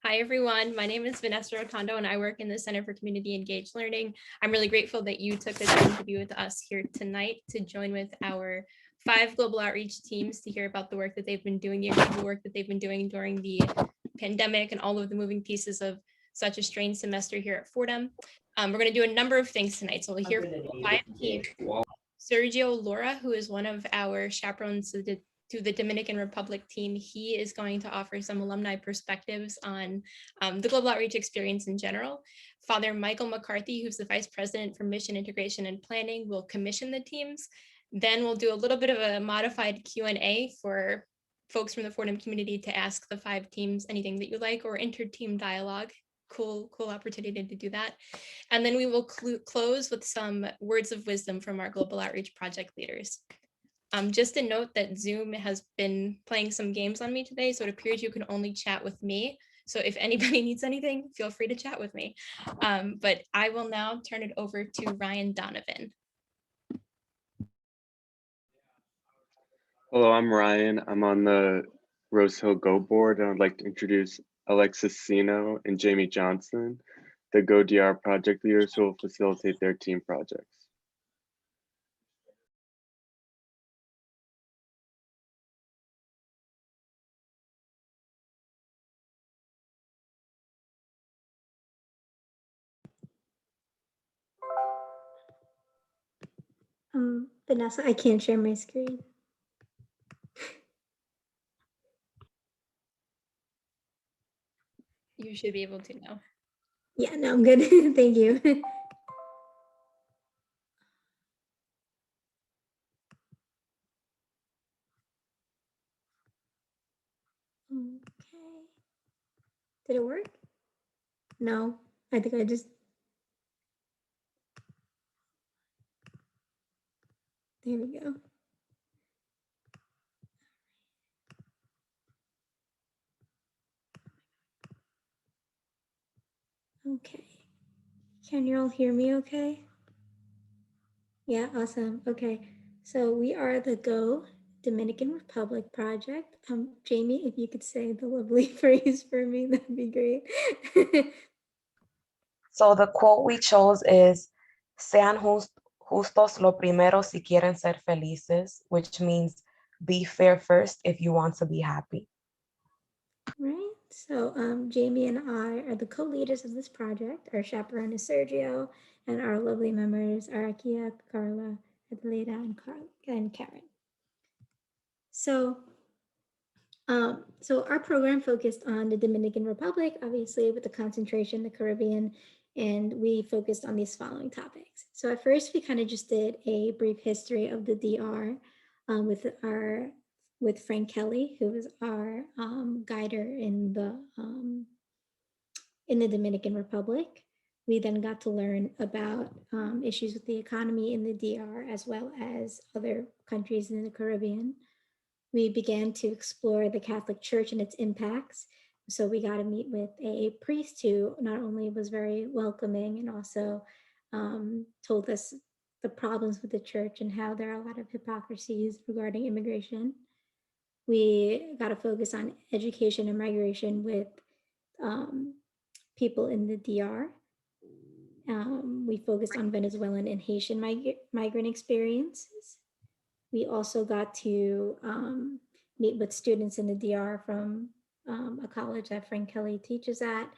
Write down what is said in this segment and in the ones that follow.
Hi, everyone. My name is Vanessa Rotondo, and I work in the Center for Community Engaged Learning. I'm really grateful that you took the time to be with us here tonight to join with our 5 global outreach teams to hear about the work that they've been doing, the incredible work that they've been doing during the pandemic and all of the moving pieces of such a strange semester here at Fordham. We're going to do a number of things tonight. So we'll hear from 5 teams. Sergio Laura, who is one of our chaperones to the Dominican Republic team, he is going to offer some alumni perspectives on the global outreach experience in general. Father Michael McCarthy, who's the Vice President for Mission Integration and Planning, will commission the teams. Then we'll do a little bit of a modified Q&A for folks from the Fordham community to ask the 5 teams anything that you like, or inter-team dialogue. Cool opportunity to do that. And then we will close with some words of wisdom from our global outreach project leaders. Just a note that Zoom has been playing some games on me today, so it appears you can only chat with me. So if anybody needs anything, feel free to chat with me. But I will now turn it over to Ryan Donovan. Hello, I'm Ryan. I'm on the Rose Hill Go board, and I'd like to introduce Alexis Sino and Jamie Johnson, the Go DR project leaders who will facilitate their team projects. Vanessa, I can't share my screen. You should be able to now. Yeah, no, I'm good. Thank you. Okay. Did it work? No, I think I just. There we go. Okay. Can you all hear me okay? Yeah, awesome. Okay. So we are the Go Dominican Republic project. Jamie, if you could say the lovely phrase for me, that'd be great. So the quote we chose is, sean justos lo primero si quieren ser felices, which means be fair first if you want to be happy. Right. So Jamie and I are the co-leaders of this project. Our chaperone is Sergio, and our lovely members are Akia, Carla, Adeleda, and Karen. So our program focused on the Dominican Republic, obviously with the concentration in the Caribbean, and we focused on these following topics. So at first, we kind of just did a brief history of the DR with Frank Kelly, who was our guider in the Dominican Republic. We then got to learn about issues with the economy in the DR, as well as other countries in the Caribbean. We began to explore the Catholic Church and its impacts. So we got to meet with a priest who not only was very welcoming and also told us the problems with the church and how there are a lot of hypocrisies regarding immigration. We got to focus on education and migration with people in the DR. We focused on Venezuelan and Haitian migrant experiences. We also got to meet with students in the DR from a college that Frank Kelly teaches at,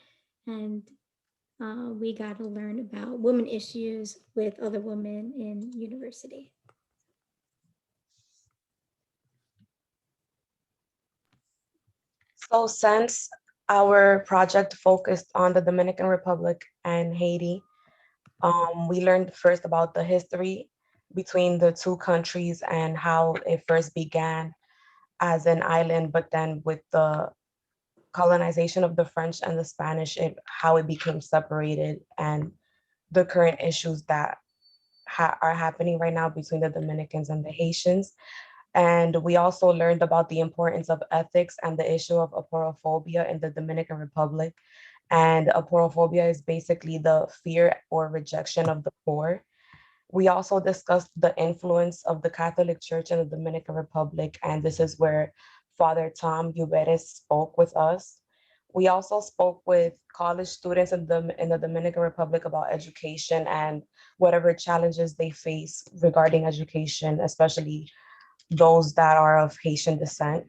and we got to learn about women issues with other women in university. So since our project focused on the Dominican Republic and Haiti, we learned first about the history between the two countries and how it first began as an island, but then with the colonization of the French and the Spanish, how it became separated, and the current issues that are happening right now between the Dominicans and the Haitians. And we also learned about the importance of ethics and the issue of aporophobia in the Dominican Republic. And aporophobia is basically the fear or rejection of the poor. We also discussed the influence of the Catholic Church in the Dominican Republic, and this is where Father Tom Uberes spoke with us. We also spoke with college students in the Dominican Republic about education and whatever challenges they face regarding education, especially those that are of Haitian descent.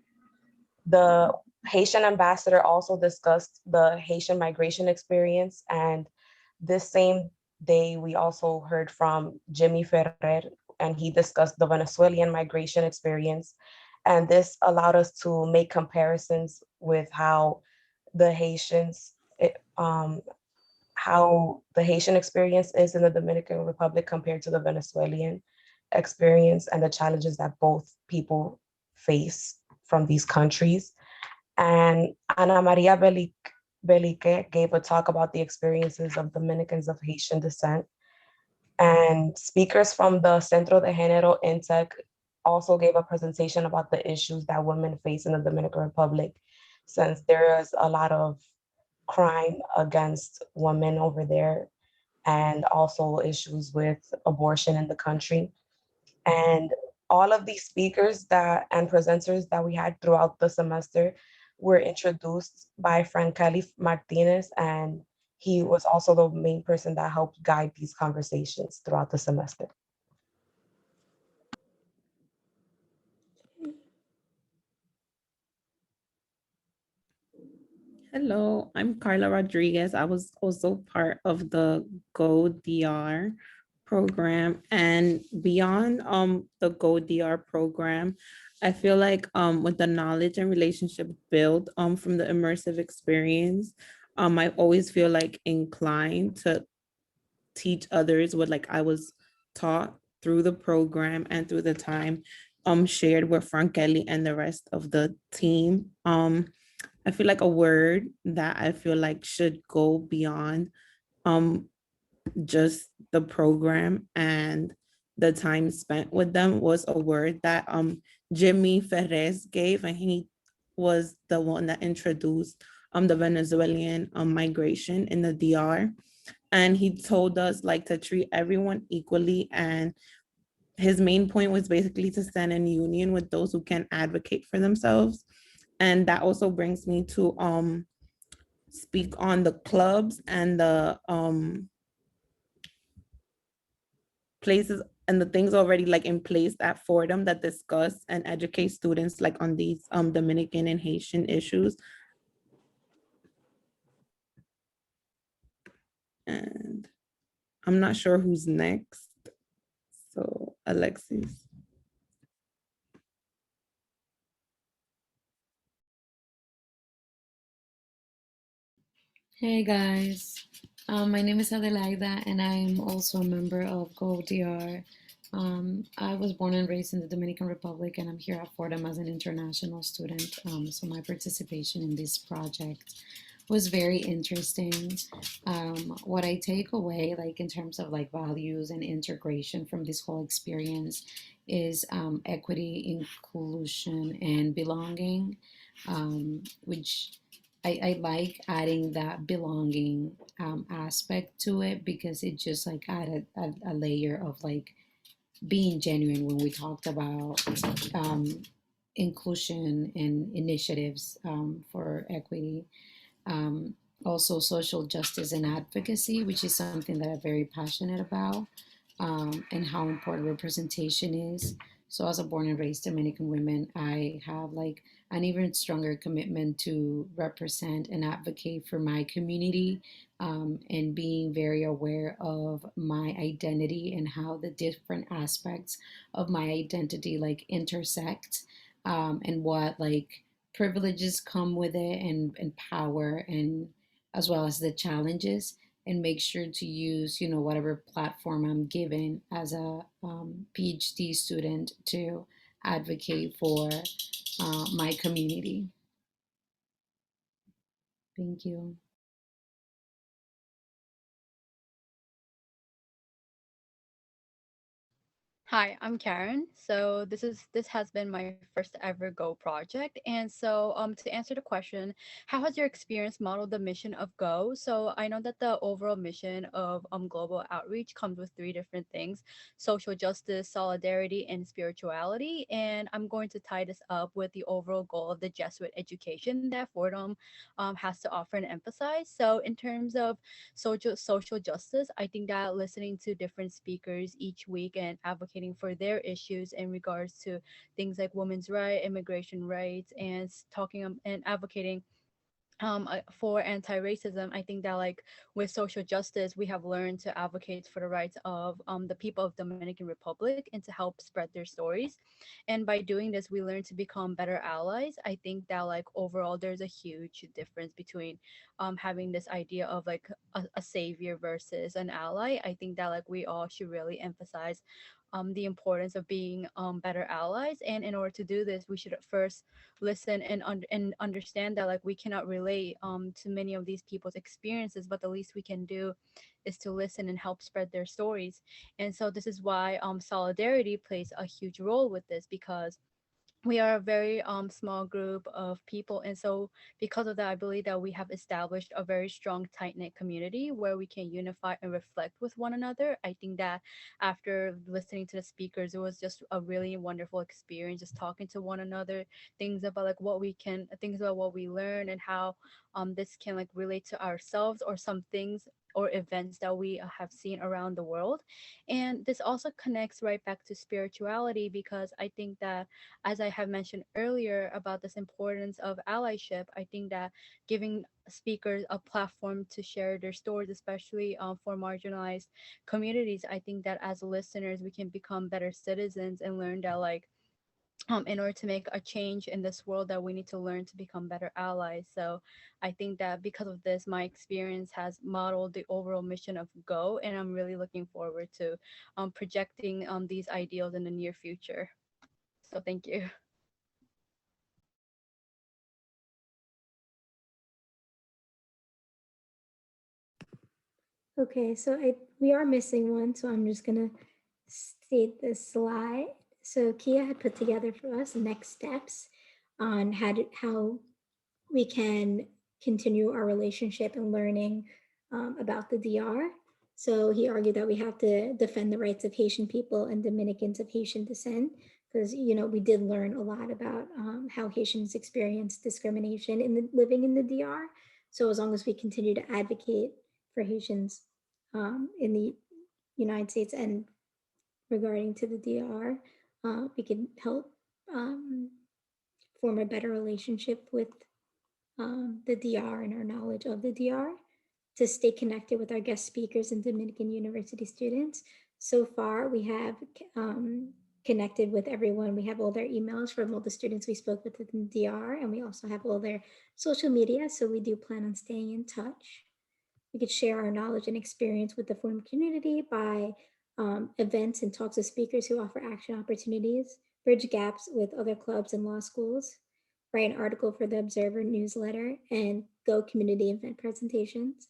The Haitian ambassador also discussed the Haitian migration experience. And this same day, we also heard from Jimmy Ferrer, and he discussed the Venezuelan migration experience. And this allowed us to make comparisons with the Haitians, how the Haitian experience is in the Dominican Republic compared to the Venezuelan experience and the challenges that both people face from these countries. And Ana Maria Belique gave a talk about the experiences of Dominicans of Haitian descent. And speakers from the Centro de Género INTEC also gave a presentation about the issues that women face in the Dominican Republic, since there is a lot of crime against women over there, and also issues with abortion in the country. And all of these speakers and presenters that we had throughout the semester were introduced by Franceli Martinez, and he was also the main person that helped guide these conversations throughout the semester. Hello, I'm Carla Rodriguez. I was also part of the Go DR program, and beyond the Go DR program, I feel like with the knowledge and relationship built from the immersive experience, I always feel like inclined to teach others what like I was taught through the program and through the time shared with Frankeli and the rest of the team. I feel like a word that I feel like should go beyond just the program and the time spent with them was a word that Jimmy Ferres gave, and he was the one that introduced the Venezuelan migration in the DR. And he told us like to treat everyone equally, and his main point was basically to stand in union with those who can advocate for themselves. And that also brings me to speak on the clubs and the places and the things already like in place at Fordham that discuss and educate students like on these Dominican and Haitian issues. And I'm not sure who's next. So Alexis. Hey guys, my name is Adelaida and I'm also a member of GoDR. I was born and raised in the Dominican Republic and I'm here at Fordham as an international student. So my participation in this project was very interesting. What I take away, like in terms of like values and integration from this whole experience, is equity, inclusion, and belonging, which I like adding that belonging aspect to it because it just like added a layer of like being genuine when we talked about inclusion and initiatives for equity. Um, Also social justice and advocacy, which is something that I'm very passionate about, and how important representation is. So as a born and raised Dominican woman, I have like an even stronger commitment to represent and advocate for my community, and being very aware of my identity and how the different aspects of my identity like intersect, and what like privileges come with it, and power, and as well as the challenges, and make sure to use whatever platform I'm given as a PhD student to advocate for my community. Thank you. Hi, I'm Karen. So this has been my first ever Go project. And so to answer the question, how has your experience modeled the mission of Go? So I know that the overall mission of global outreach comes with three different things: social justice, solidarity, and spirituality. And I'm going to tie this up with the overall goal of the Jesuit education that Fordham has to offer and emphasize. So in terms of social justice, I think that listening to different speakers each week and advocating for their issues in regards to things like women's rights, immigration rights, and talking and advocating for anti-racism. I think that like with social justice we have learned to advocate for the rights of the people of Dominican Republic and to help spread their stories, and by doing this we learn to become better allies. I think that like overall there's a huge difference between having this idea of like a savior versus an ally. I think that like we all should really emphasize the importance of being better allies, and in order to do this we should first listen and understand that like we cannot relate to many of these people's experiences, but the least we can do is to listen and help spread their stories. And so this is why solidarity plays a huge role with this, because we are a very small group of people, and so because of that I believe that we have established a very strong tight-knit community where we can unify and reflect with one another. I think that after listening to the speakers it was just a really wonderful experience, just talking to one another, things about what we learn and how this can like relate to ourselves or some things or events that we have seen around the world. And this also connects right back to spirituality, because I think that, as I have mentioned earlier about this importance of allyship, I think that giving speakers a platform to share their stories, especially for marginalized communities, I think that as listeners, we can become better citizens and learn that like in order to make a change in this world that we need to learn to become better allies. So I think that because of this my experience has modeled the overall mission of Go, and I'm really looking forward to projecting these ideals in the near future. So thank you. Okay, so we are missing one, so I'm just gonna state the slide. So Kia had put together for us next steps on how we can continue our relationship and learning about the DR. So he argued that we have to defend the rights of Haitian people and Dominicans of Haitian descent, because we did learn a lot about how Haitians experience discrimination living in the DR. So as long as we continue to advocate for Haitians in the United States and regarding to the DR, we can help form a better relationship with the DR and our knowledge of the DR, to stay connected with our guest speakers and Dominican University students. So far, we have connected with everyone. We have all their emails from all the students we spoke with in the DR, and we also have all their social media. So we do plan on staying in touch. We could share our knowledge and experience with the Forum community by events and talks with speakers who offer action opportunities, bridge gaps with other clubs and law schools, write an article for the Observer newsletter, and Go community event presentations.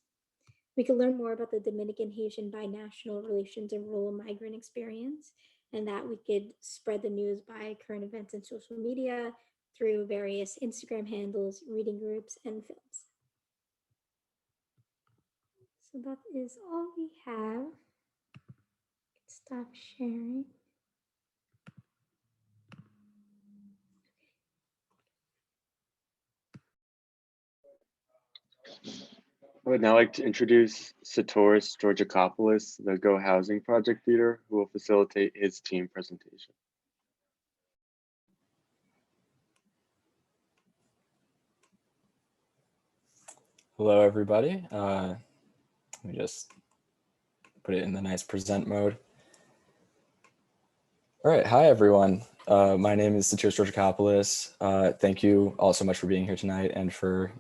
We can learn more about the Dominican Haitian binational relations and rural migrant experience, and that we could spread the news by current events and social media through various Instagram handles, reading groups, and films. So that is all we have. Stop sharing. I would now like to introduce Satoris Georgakopoulos, the Go Housing Project leader, who will facilitate his team presentation. Hello, everybody. Let me just put it in the nice present mode. All right. Hi, everyone. My name is Satiros Georgakopoulos. Thank you all so much for being here tonight and for,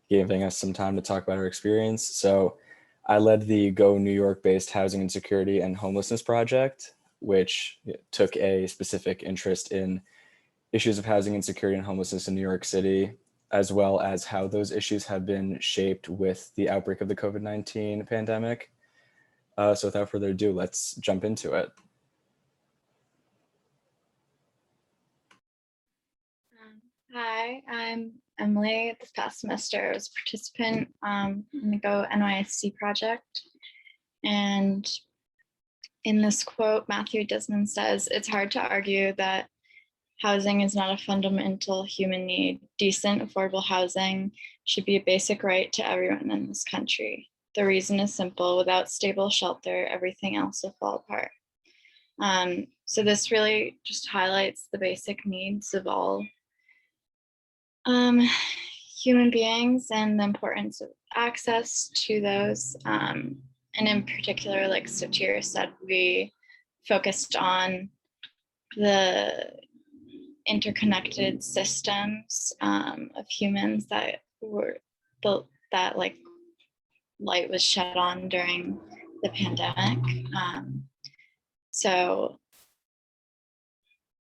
giving us some time to talk about our experience. So I led the Go New York-based Housing Insecurity and Homelessness Project, which took a specific interest in issues of housing insecurity and homelessness in New York City, as well as how those issues have been shaped with the outbreak of the COVID-19 pandemic. So without further ado, let's jump into it. Hi, I'm Emily. This past semester, I was a participant in the Go NYSC project. And in this quote, Matthew Desmond says, "It's hard to argue that housing is not a fundamental human need. Decent, affordable housing should be a basic right to everyone in this country. The reason is simple. Without stable shelter, everything else will fall apart." So this really just highlights the basic needs of all human beings and the importance of access to those. And in particular, like Satir said, we focused on the interconnected systems of humans that were built, that like light was shed on during the pandemic. So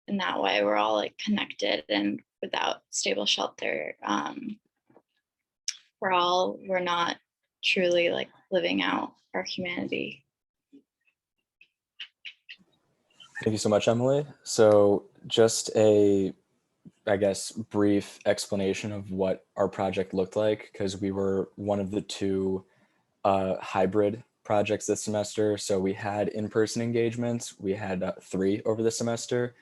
in that way, we're all like connected, and without stable shelter, we're not truly like living out our humanity. Thank you so much, Emily. So just a, I guess, brief explanation of what our project looked like, because we were one of the two hybrid projects this semester. So we had in-person engagements. We had 3 over the semester.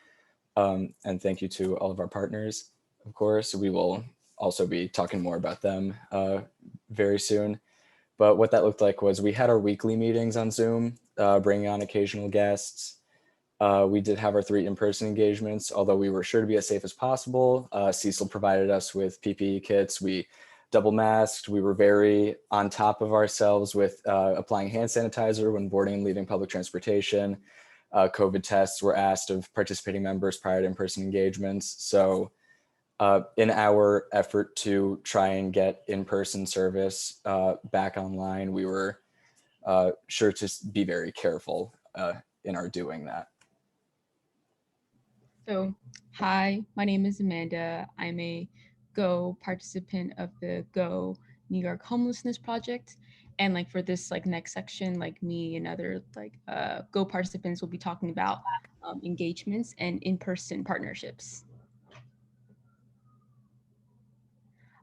And thank you to all of our partners, of course. We will also be talking more about them very soon. But what that looked like was we had our weekly meetings on Zoom, bringing on occasional guests. We did have our 3 in-person engagements, although we were sure to be as safe as possible. Cecil provided us with PPE kits. We double masked. We were very on top of ourselves with applying hand sanitizer when boarding and leaving public transportation. COVID tests were asked of participating members prior to in-person engagements. So in our effort to try and get in-person service back online, we were sure to be very careful in our doing that. So, hi, my name is Amanda. I'm a Go participant of the Go New York Homelessness Project. And like for this like next section, like me and other like Go participants will be talking about engagements and in-person partnerships.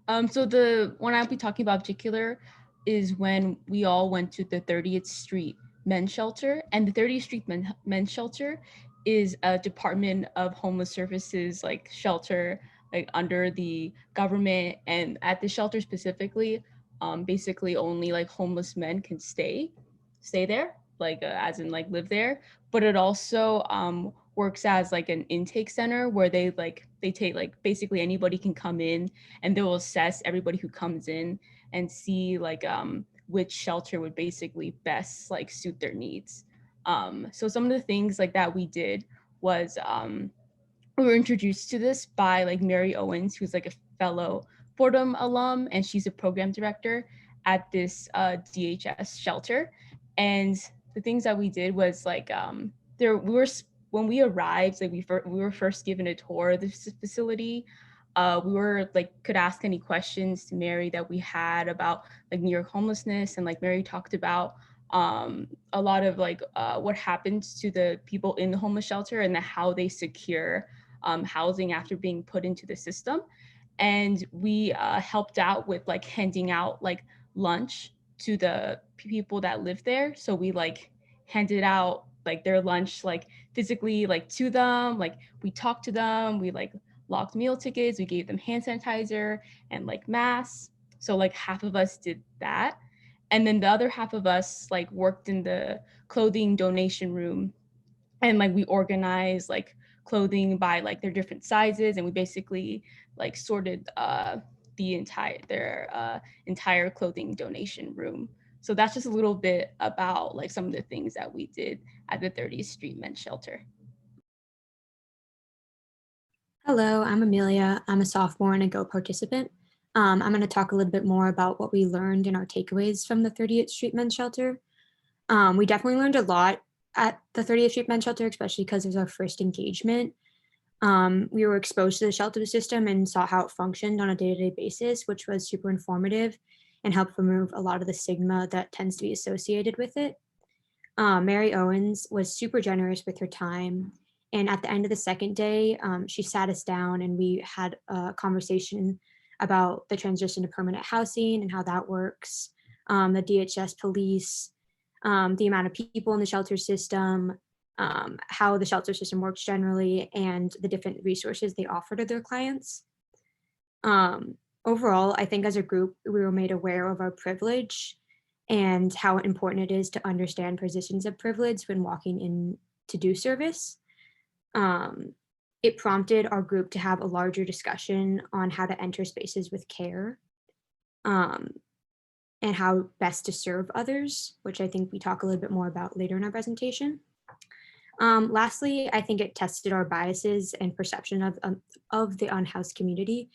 So the one I'll be talking about in particular is when we all went to the 30th Street Men's Shelter, and the 30th Street Men's Shelter is a Department of Homeless Services like shelter like under the government, and at the shelter specifically, basically only like homeless men can stay there, like as in like live there, but it also works as like an intake center where they take like basically anybody can come in, and they will assess everybody who comes in and see like which shelter would basically best like suit their needs. So some of the things like that we did was we were introduced to this by like Mary Owens, who's like a fellow Fordham alum, and she's a program director at this DHS shelter. And the things that we did was like when we arrived, like we were first given a tour of this facility. We were like could ask any questions to Mary that we had about like New York homelessness, and like Mary talked about a lot of like what happens to the people in the homeless shelter and how they secure housing after being put into the system. And we helped out with like handing out like lunch to the people that live there. So we like handed out like their lunch like physically like to them, like we talked to them, we like locked meal tickets, we gave them hand sanitizer and like masks. So like half of us did that, and then the other half of us like worked in the clothing donation room, and like we organized like clothing by like their different sizes, and we basically like sorted their entire clothing donation room. So that's just a little bit about like some of the things that we did at the 30th Street Men's Shelter. Hello, I'm Amelia. I'm a sophomore and a Go participant. I'm going to talk a little bit more about what we learned in our takeaways from the 30th Street Men's Shelter. We definitely learned a lot at the 30th Street Men's Shelter, especially because it was our first engagement. We were exposed to the shelter system and saw how it functioned on a day-to-day basis, which was super informative and helped remove a lot of the stigma that tends to be associated with it. Mary Owens was super generous with her time And at the end of the second day, she sat us down and we had a conversation about the transition to permanent housing and how that works, the DHS police, the amount of people in the shelter system, how the shelter system works generally, and the different resources they offer to their clients. Overall, I think as a group, we were made aware of our privilege and how important it is to understand positions of privilege when walking in to do service. It prompted our group to have a larger discussion on how to enter spaces with care, and how best to serve others, which I think we talk a little bit more about later in our presentation. Lastly, I think it tested our biases and perception of the unhoused community.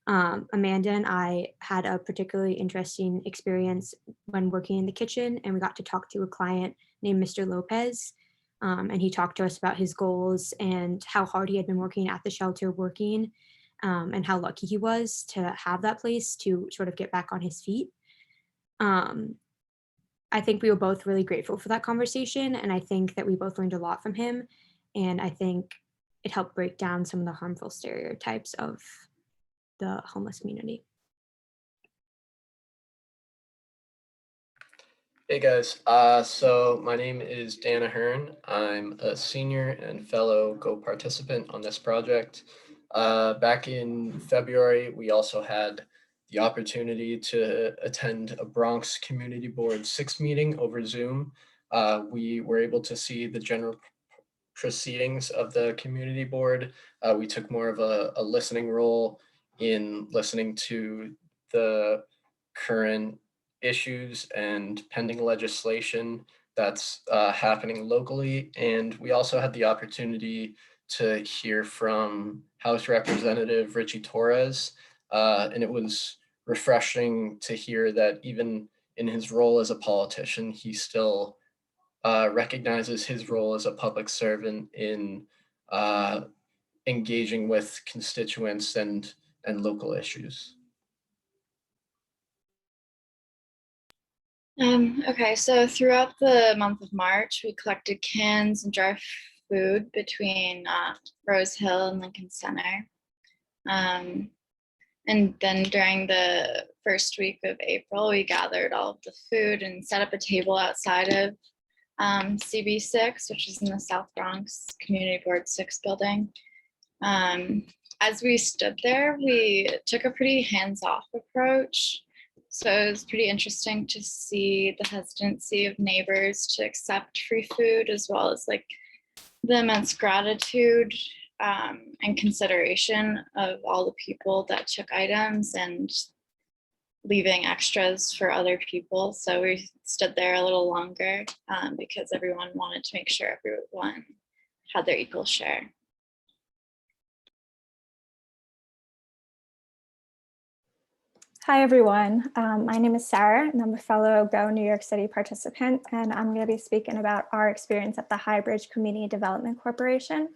Amanda and I had a particularly interesting experience when working in the kitchen, and we got to talk to a client named Mr. Lopez. And he talked to us about his goals and how hard he had been working at the shelter and how lucky he was to have that place to sort of get back on his feet. I think we were both really grateful for that conversation, and I think that we both learned a lot from him, and I think it helped break down some of the harmful stereotypes of the homeless community. Hey guys, so my name is Dan Ahern. I'm a senior and fellow Go participant on this project. Back in February, we also had the opportunity to attend a Bronx Community Board 6 meeting over Zoom. We were able to see the general proceedings of the community board. We took more of a listening role in listening to the current issues and pending legislation that's happening locally. And we also had the opportunity to hear from House Representative Richie Torres. And it was refreshing to hear that even in his role as a politician, he still recognizes his role as a public servant in engaging with constituents and local issues. Okay, so throughout the month of March, we collected cans and dry food between Rose Hill and Lincoln Center. And then during the first week of April, we gathered all of the food and set up a table outside of CB6, which is in the South Bronx Community Board 6 building. As we stood there, we took a pretty hands-off approach. So it was pretty interesting to see the hesitancy of neighbors to accept free food, as well as like the immense gratitude and consideration of all the people that took items and leaving extras for other people. So we stood there a little longer because everyone wanted to make sure everyone had their equal share. Hi, everyone. My name is Sarah, and I'm a fellow Go New York City participant, and I'm going to be speaking about our experience at the Highbridge Community Development Corporation.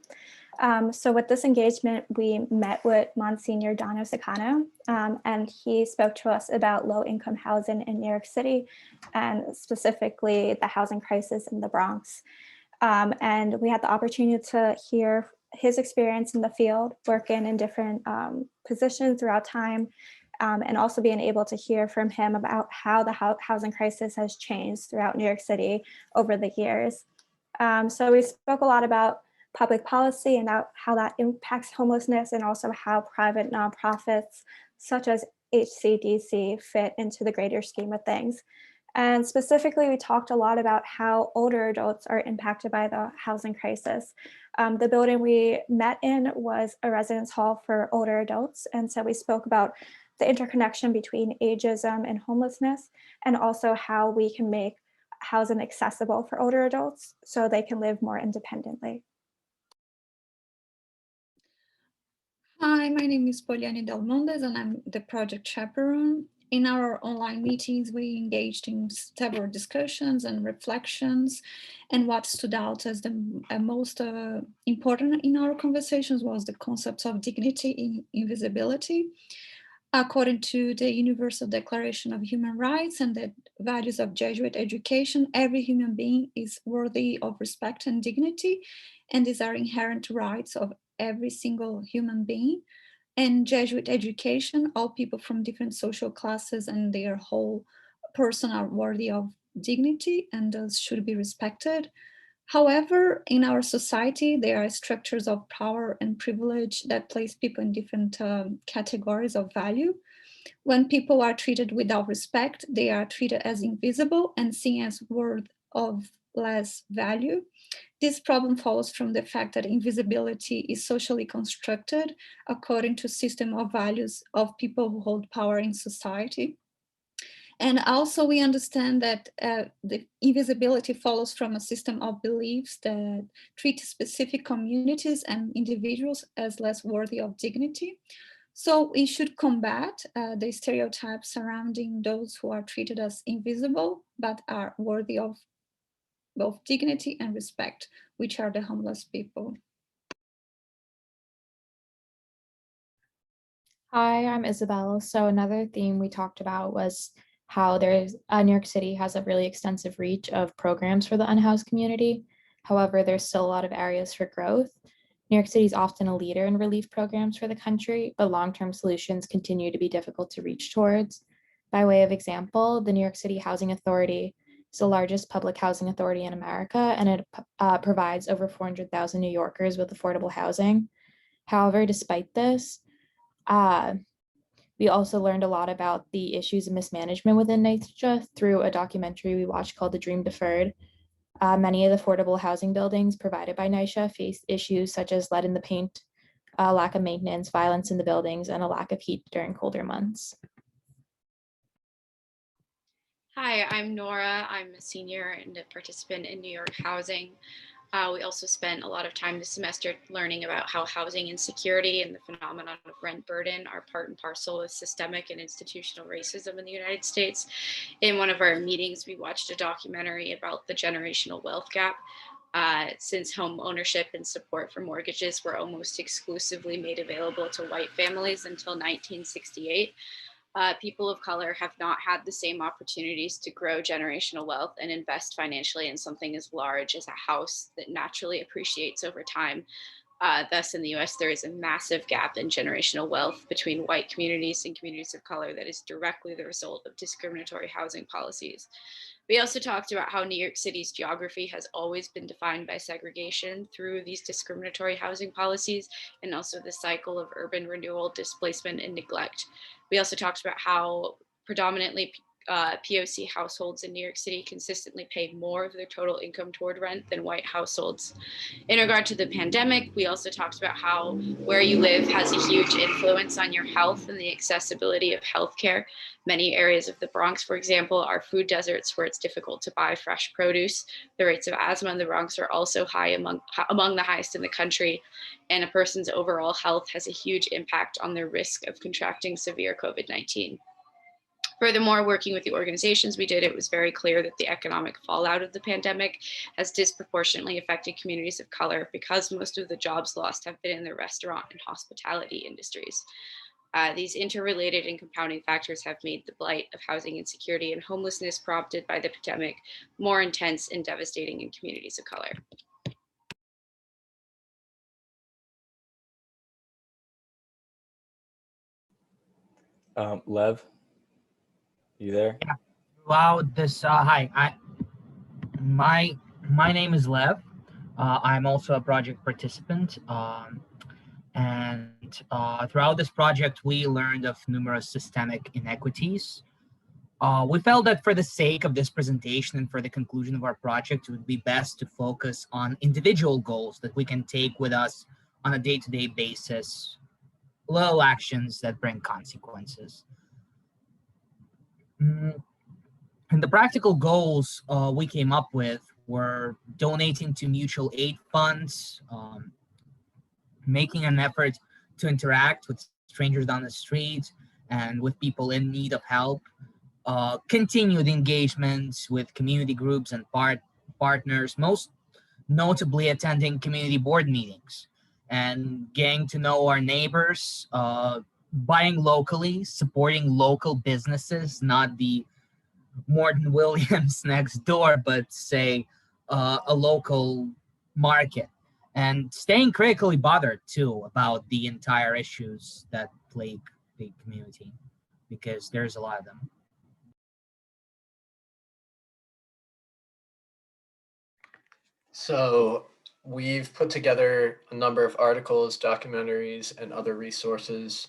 So with this engagement, we met with Monsignor Dono Sicano, and he spoke to us about low-income housing in New York City, and specifically the housing crisis in the Bronx. And we had the opportunity to hear his experience in the field, working in different positions throughout time, and also being able to hear from him about how the housing crisis has changed throughout New York City over the years. So we spoke a lot about public policy and how that impacts homelessness, and also how private nonprofits such as HCDC fit into the greater scheme of things. And specifically, we talked a lot about how older adults are impacted by the housing crisis. The building we met in was a residence hall for older adults. And so we spoke about the interconnection between ageism and homelessness, and also how we can make housing accessible for older adults so they can live more independently. Hi, my name is Poliani Del Mondes, and I'm the project chaperone. In our online meetings, we engaged in several discussions and reflections, and what stood out as the most important in our conversations was the concepts of dignity and invisibility. According to the Universal Declaration of Human Rights and the values of Jesuit education, every human being is worthy of respect and dignity, and these are inherent rights of every single human being. And Jesuit education, all people from different social classes and their whole person are worthy of dignity and thus should be respected. However, in our society, there are structures of power and privilege that place people in different categories of value. When people are treated without respect, they are treated as invisible and seen as worth of less value. This problem follows from the fact that invisibility is socially constructed according to system of values of people who hold power in society. And also we understand that the invisibility follows from a system of beliefs that treat specific communities and individuals as less worthy of dignity. So we should combat the stereotypes surrounding those who are treated as invisible, but are worthy of both dignity and respect, which are the homeless people. Hi, I'm Isabel. So another theme we talked about was how New York City has a really extensive reach of programs for the unhoused community. However, there's still a lot of areas for growth. New York City is often a leader in relief programs for the country, but long-term solutions continue to be difficult to reach towards. By way of example, the New York City Housing Authority is the largest public housing authority in America, and it provides over 400,000 New Yorkers with affordable housing. However, despite this, we also learned a lot about the issues of mismanagement within NYCHA through a documentary we watched called The Dream Deferred. Many of the affordable housing buildings provided by NYCHA face issues such as lead in the paint, lack of maintenance, violence in the buildings, and a lack of heat during colder months. Hi, I'm Nora. I'm a senior and a participant in New York Housing. We also spent a lot of time this semester learning about how housing insecurity and the phenomenon of rent burden are part and parcel with systemic and institutional racism in the United States. In one of our meetings, we watched a documentary about the generational wealth gap. Since home ownership and support for mortgages were almost exclusively made available to white families until 1968, people of color have not had the same opportunities to grow generational wealth and invest financially in something as large as a house that naturally appreciates over time. Thus, in the US, there is a massive gap in generational wealth between white communities and communities of color that is directly the result of discriminatory housing policies. We also talked about how New York City's geography has always been defined by segregation through these discriminatory housing policies, and also the cycle of urban renewal, displacement, and neglect. We also talked about how predominantly POC households in New York City consistently pay more of their total income toward rent than white households. In regard to the pandemic, we also talked about how where you live has a huge influence on your health and the accessibility of healthcare. Many areas of the Bronx, for example, are food deserts where it's difficult to buy fresh produce. The rates of asthma in the Bronx are also high, among the highest in the country, and a person's overall health has a huge impact on their risk of contracting severe COVID-19. Furthermore, working with the organizations we did, it was very clear that the economic fallout of the pandemic has disproportionately affected communities of color because most of the jobs lost have been in the restaurant and hospitality industries. These interrelated and compounding factors have made the blight of housing insecurity and homelessness prompted by the pandemic more intense and devastating in communities of color. Lev, you there? Yeah. Wow. Hi. My name is Lev. I'm also a project participant. And throughout this project, we learned of numerous systemic inequities. We felt that for the sake of this presentation and for the conclusion of our project, it would be best to focus on individual goals that we can take with us on a day-to-day basis, little actions that bring consequences. And the practical goals we came up with were donating to mutual aid funds, making an effort to interact with strangers down the street and with people in need of help, continued engagements with community groups and partners, most notably attending community board meetings and getting to know our neighbors, buying locally, supporting local businesses, not the Morton Williams next door, but say a local market, and staying critically bothered too about the entire issues that plague the community, because there's a lot of them. So we've put together a number of articles, documentaries, and other resources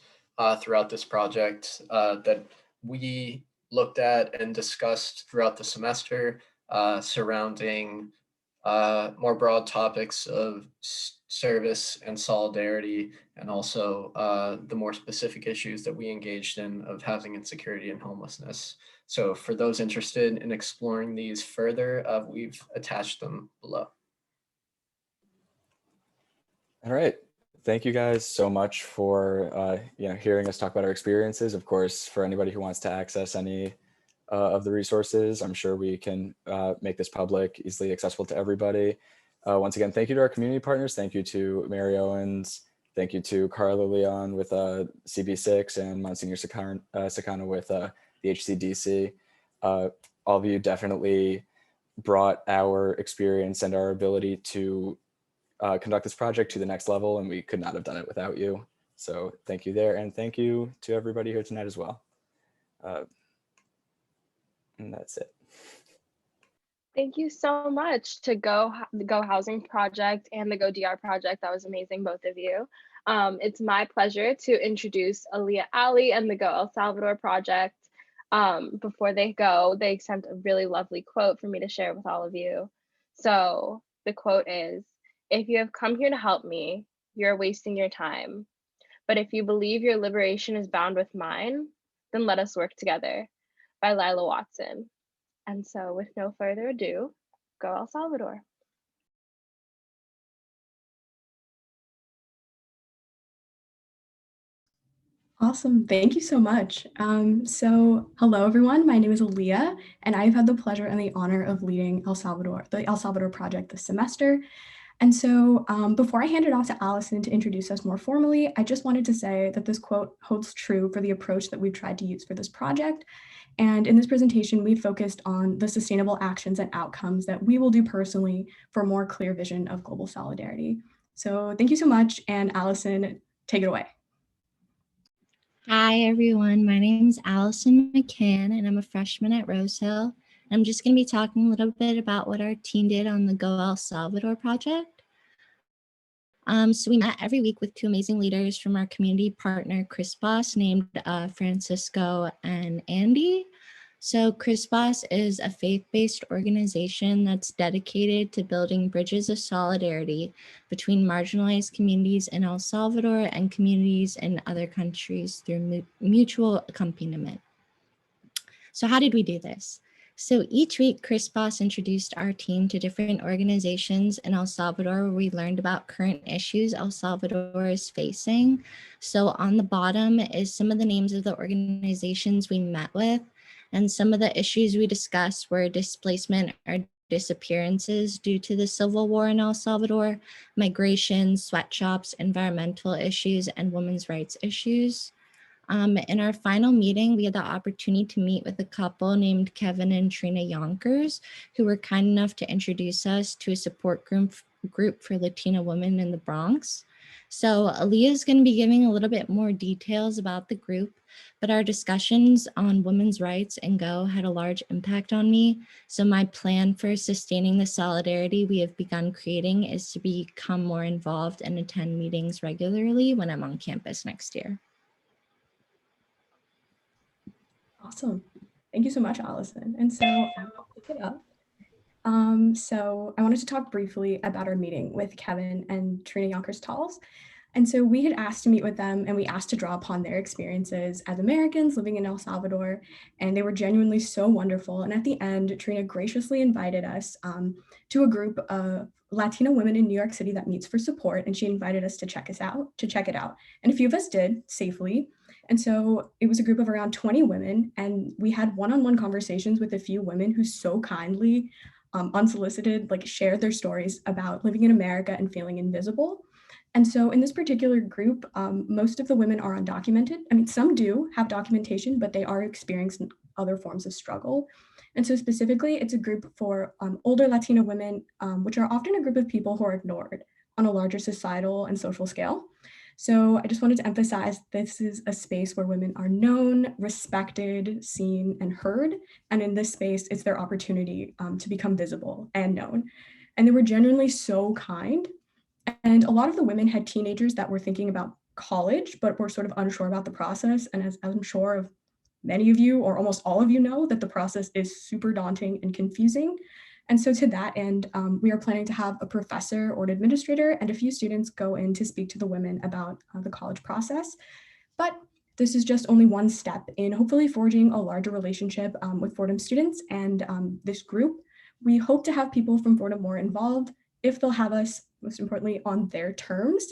throughout this project that we looked at and discussed throughout the semester surrounding more broad topics of service and solidarity, and also the more specific issues that we engaged in of housing insecurity and homelessness. So for those interested in exploring these further, we've attached them below. All right. Thank you guys so much for hearing us talk about our experiences. Of course, for anybody who wants to access any of the resources, I'm sure we can make this public, easily accessible to everybody. Once again, thank you to our community partners. Thank you to Mary Owens. Thank you to Carla Leon with CB6 and Monsignor Sakana with the HCDC. All of you definitely brought our experience and our ability to conduct this project to the next level, and we could not have done it without you. So thank you there, and thank you to everybody here tonight as well. And that's it. Thank you so much to the Go Housing Project and the Go DR Project. That was amazing, both of you. It's my pleasure to introduce Aaliyah Ali and the Go El Salvador Project. Before they go, they sent a really lovely quote for me to share with all of you. So the quote is, "If you have come here to help me, you're wasting your time. But if you believe your liberation is bound with mine, then let us work together," by Lila Watson. And so with no further ado, Go El Salvador. Awesome. Thank you so much. So hello, everyone. My name is Aaliyah, and I've had the pleasure and the honor of leading the El Salvador project this semester. And so before I hand it off to Allison to introduce us more formally, I just wanted to say that this quote holds true for the approach that we've tried to use for this project. And in this presentation, we focused on the sustainable actions and outcomes that we will do personally for a more clear vision of global solidarity. So thank you so much. And Allison, take it away. Hi, everyone. My name is Allison McCann, and I'm a freshman at Rosehill. I'm just going to be talking a little bit about what our team did on the Go El Salvador project. So we met every week with two amazing leaders from our community partner, Chris Boss, named Francisco and Andy. So Chris Boss is a faith-based organization that's dedicated to building bridges of solidarity between marginalized communities in El Salvador and communities in other countries through mutual accompaniment. So how did we do this? So each week, Chris Boss introduced our team to different organizations in El Salvador where we learned about current issues El Salvador is facing. So on the bottom is some of the names of the organizations we met with, and some of the issues we discussed were displacement or disappearances due to the civil war in El Salvador, migration, sweatshops, environmental issues, and women's rights issues. In our final meeting, we had the opportunity to meet with a couple named Kevin and Trina Yonkers, who were kind enough to introduce us to a support group for Latina women in the Bronx. So Aaliyah is going to be giving a little bit more details about the group, but our discussions on women's rights and Go had a large impact on me. So my plan for sustaining the solidarity we have begun creating is to become more involved and attend meetings regularly when I'm on campus next year. Awesome. Thank you so much, Allison. And so I'll pick it up. So I wanted to talk briefly about our meeting with Kevin and Trina Yonkers-Talls. And so we had asked to meet with them, and we asked to draw upon their experiences as Americans living in El Salvador, and they were genuinely so wonderful. And at the end, Trina graciously invited us to a group of Latina women in New York City that meets for support, and she invited us to check it out. And a few of us did safely. And so it was a group of around 20 women, and we had one-on-one conversations with a few women who so kindly, unsolicited, shared their stories about living in America and feeling invisible. And so in this particular group, most of the women are undocumented. I mean, some do have documentation, but they are experiencing other forms of struggle. And so specifically, it's a group for older Latina women, which are often a group of people who are ignored on a larger societal and social scale. So I just wanted to emphasize this is a space where women are known, respected, seen, and heard. And in this space, it's their opportunity to become visible and known. And they were genuinely so kind. And a lot of the women had teenagers that were thinking about college, but were sort of unsure about the process. And as I'm sure of many of you, or almost all of you know, that the process is super daunting and confusing. And so to that end, we are planning to have a professor or an administrator and a few students go in to speak to the women about the college process. But this is just only one step in hopefully forging a larger relationship with Fordham students and this group. We hope to have people from Fordham more involved if they'll have us, most importantly, on their terms.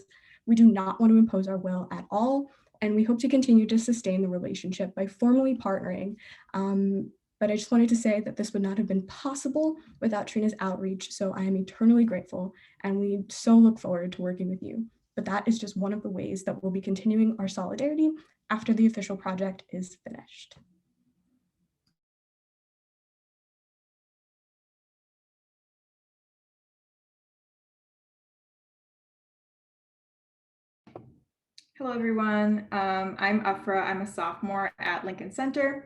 We do not want to impose our will at all, and we hope to continue to sustain the relationship by formally partnering. But I just wanted to say that this would not have been possible without Trina's outreach, so I am eternally grateful, and we so look forward to working with you. But that is just one of the ways that we'll be continuing our solidarity after the official project is finished. Hello, everyone. I'm Afra. I'm a sophomore at Lincoln Center.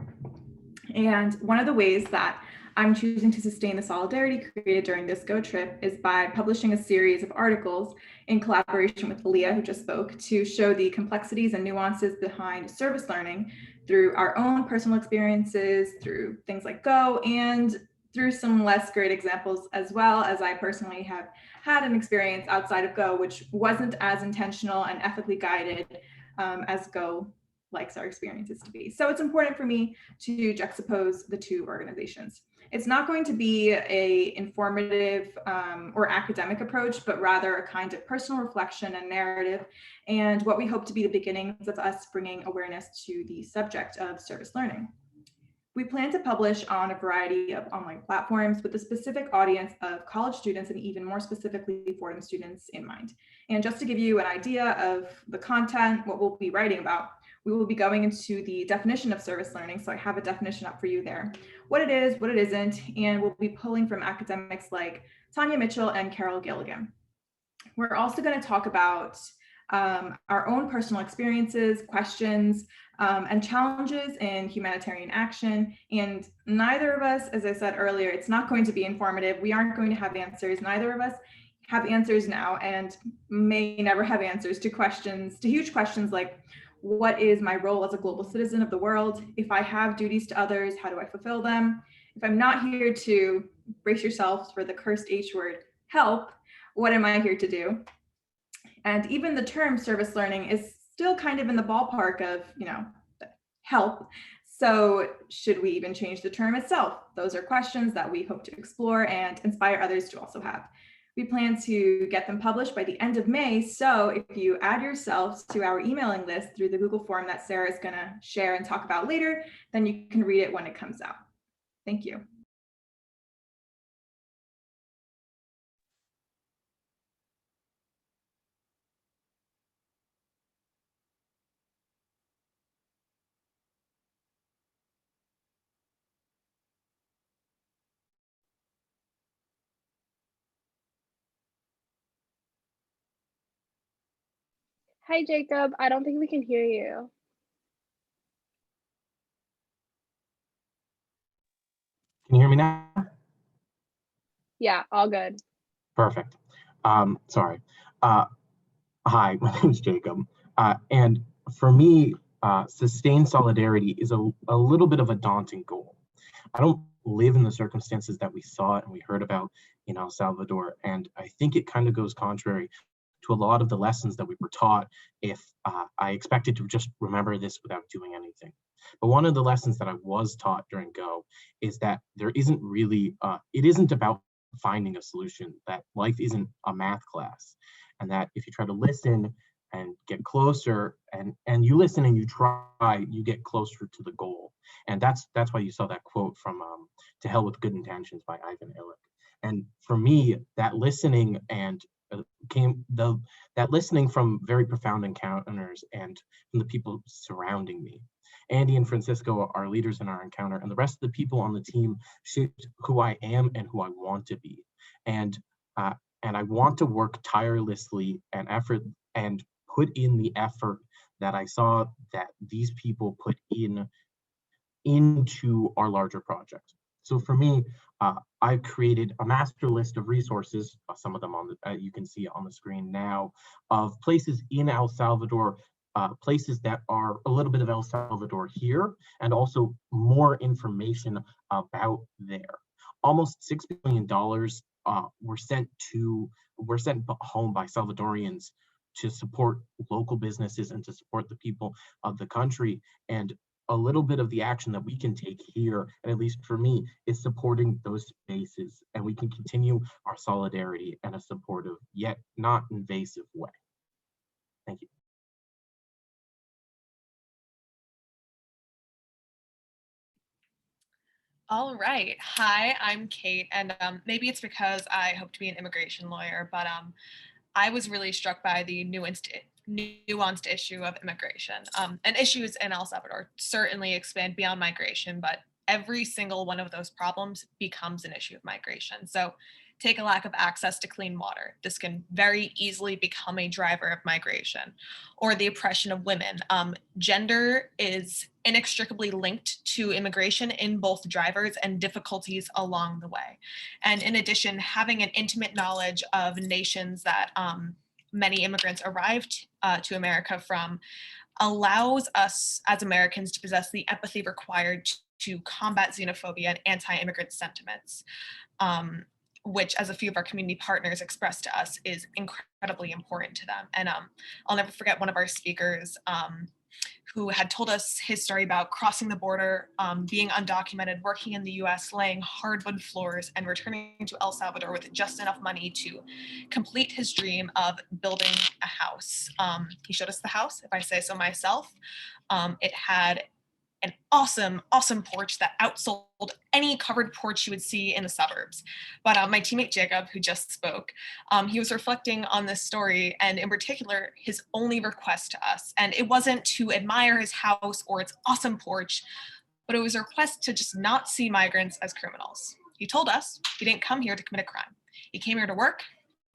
And one of the ways that I'm choosing to sustain the solidarity created during this Go trip is by publishing a series of articles in collaboration with Aaliyah, who just spoke, to show the complexities and nuances behind service learning through our own personal experiences, through things like Go, and through some less great examples, as well as I personally have had an experience outside of Go, which wasn't as intentional and ethically guided as Go likes our experiences to be. So it's important for me to juxtapose the two organizations. It's not going to be a informative or academic approach, but rather a kind of personal reflection and narrative, and what we hope to be the beginnings of us bringing awareness to the subject of service learning. We plan to publish on a variety of online platforms with the specific audience of college students and even more specifically Fordham students in mind. And just to give you an idea of the content, what we'll be writing about, we will be going into the definition of service learning. So I have a definition up for you there, what it is, what it isn't, and we'll be pulling from academics like Tanya Mitchell and Carol Gilligan. We're also going to talk about our own personal experiences, questions, and challenges in humanitarian action. And neither of us, as I said earlier, it's not going to be informative. We aren't going to have answers. Neither of us have answers now and may never have answers to questions, to huge questions like, what is my role as a global citizen of the world? If I have duties to others, how do I fulfill them? If I'm not here to, brace yourselves for the cursed H word, help, what am I here to do? And even the term service learning is still kind of in the ballpark of, help. So should we even change the term itself? Those are questions that we hope to explore and inspire others to also have. We plan to get them published by the end of May. So if you add yourselves to our emailing list through the Google form that Sarah is going to share and talk about later, then you can read it when it comes out. Thank you. Hi, Jacob. I don't think we can hear you. Can you hear me now? Yeah, all good. Perfect. Sorry. Hi, my name is Jacob. And for me, sustained solidarity is a little bit of a daunting goal. I don't live in the circumstances that we saw and we heard about in El Salvador. And I think it kind of goes contrary to a lot of the lessons that we were taught if I expected to just remember this without doing anything. But one of the lessons that I was taught during Go is that there isn't really, it isn't about finding a solution, that life isn't a math class, and that if you try to listen and get closer and you listen and you try, you get closer to the goal. And that's why you saw that quote from To Hell with Good Intentions by Ivan Illich. And for me, that listening and that listening from very profound encounters and from the people surrounding me. Andy and Francisco are leaders in our encounter, and the rest of the people on the team shaped who I am and who I want to be. And I want to work tirelessly and put in the effort that I saw that these people put into our larger project. So for me, I've created a master list of resources, some of them you can see on the screen now, of places in El Salvador, places that are a little bit of El Salvador here, and also more information about there. Almost $6 billion were sent home by Salvadorians to support local businesses and to support the people of the country. And a little bit of the action that we can take here, and at least for me, is supporting those spaces. And we can continue our solidarity in a supportive yet not invasive way. Thank you. All right. Hi, I'm Kate, and maybe it's because I hope to be an immigration lawyer, but I was really struck by the nuanced issue of immigration. And issues in El Salvador certainly expand beyond migration, but every single one of those problems becomes an issue of migration. So take a lack of access to clean water. This can very easily become a driver of migration, or the oppression of women. Gender is inextricably linked to immigration in both drivers and difficulties along the way. And in addition, having an intimate knowledge of nations that many immigrants arrived to America from allows us as Americans to possess the empathy required to combat xenophobia and anti-immigrant sentiments, which, as a few of our community partners expressed to us, is incredibly important to them. And I'll never forget one of our speakers who had told us his story about crossing the border, being undocumented, working in the US, laying hardwood floors, and returning to El Salvador with just enough money to complete his dream of building a house. He showed us the house, if I say so myself. It had an awesome porch that outsold any covered porch you would see in the suburbs. But my teammate Jacob, who just spoke, he was reflecting on this story, and in particular, his only request to us. And it wasn't to admire his house or its awesome porch, but it was a request to just not see migrants as criminals. He told us he didn't come here to commit a crime. He came here to work,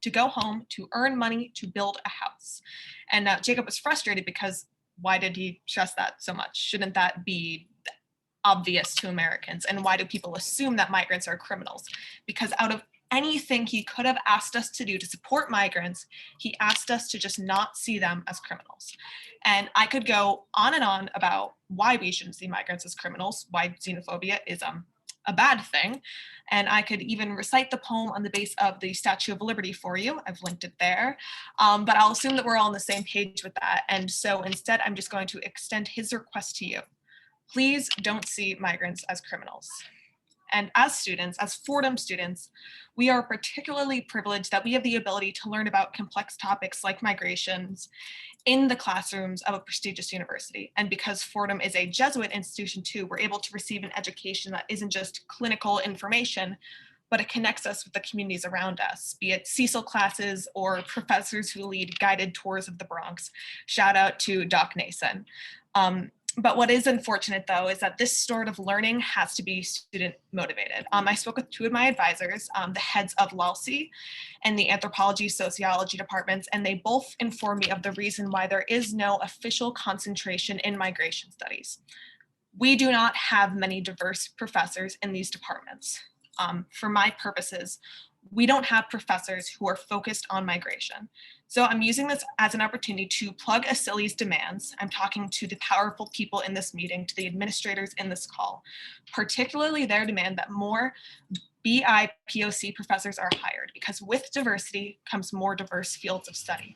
to go home, to earn money, to build a house. And Jacob was frustrated because why did he stress that so much? Shouldn't that be obvious to Americans? And why do people assume that migrants are criminals? Because out of anything he could have asked us to do to support migrants, he asked us to just not see them as criminals. And I could go on and on about why we shouldn't see migrants as criminals, why xenophobia is a bad thing. And I could even recite the poem on the base of the Statue of Liberty for you. I've linked it there. But I'll assume that we're all on the same page with that. And so instead, I'm just going to extend his request to you. Please don't see migrants as criminals. And as students, as Fordham students, we are particularly privileged that we have the ability to learn about complex topics like migrations in the classrooms of a prestigious university. And because Fordham is a Jesuit institution too, we're able to receive an education that isn't just clinical information, but it connects us with the communities around us, be it Cecil classes or professors who lead guided tours of the Bronx. Shout out to Doc Nason. But what is unfortunate, though, is that this sort of learning has to be student motivated. I spoke with two of my advisors, the heads of LALSI and the anthropology sociology departments, and they both informed me of the reason why there is no official concentration in migration studies. We do not have many diverse professors in these departments. For my purposes, we don't have professors who are focused on migration. So I'm using this as an opportunity to plug ASILI's demands. I'm talking to the powerful people in this meeting, to the administrators in this call, particularly their demand that more BIPOC professors are hired, because with diversity comes more diverse fields of study.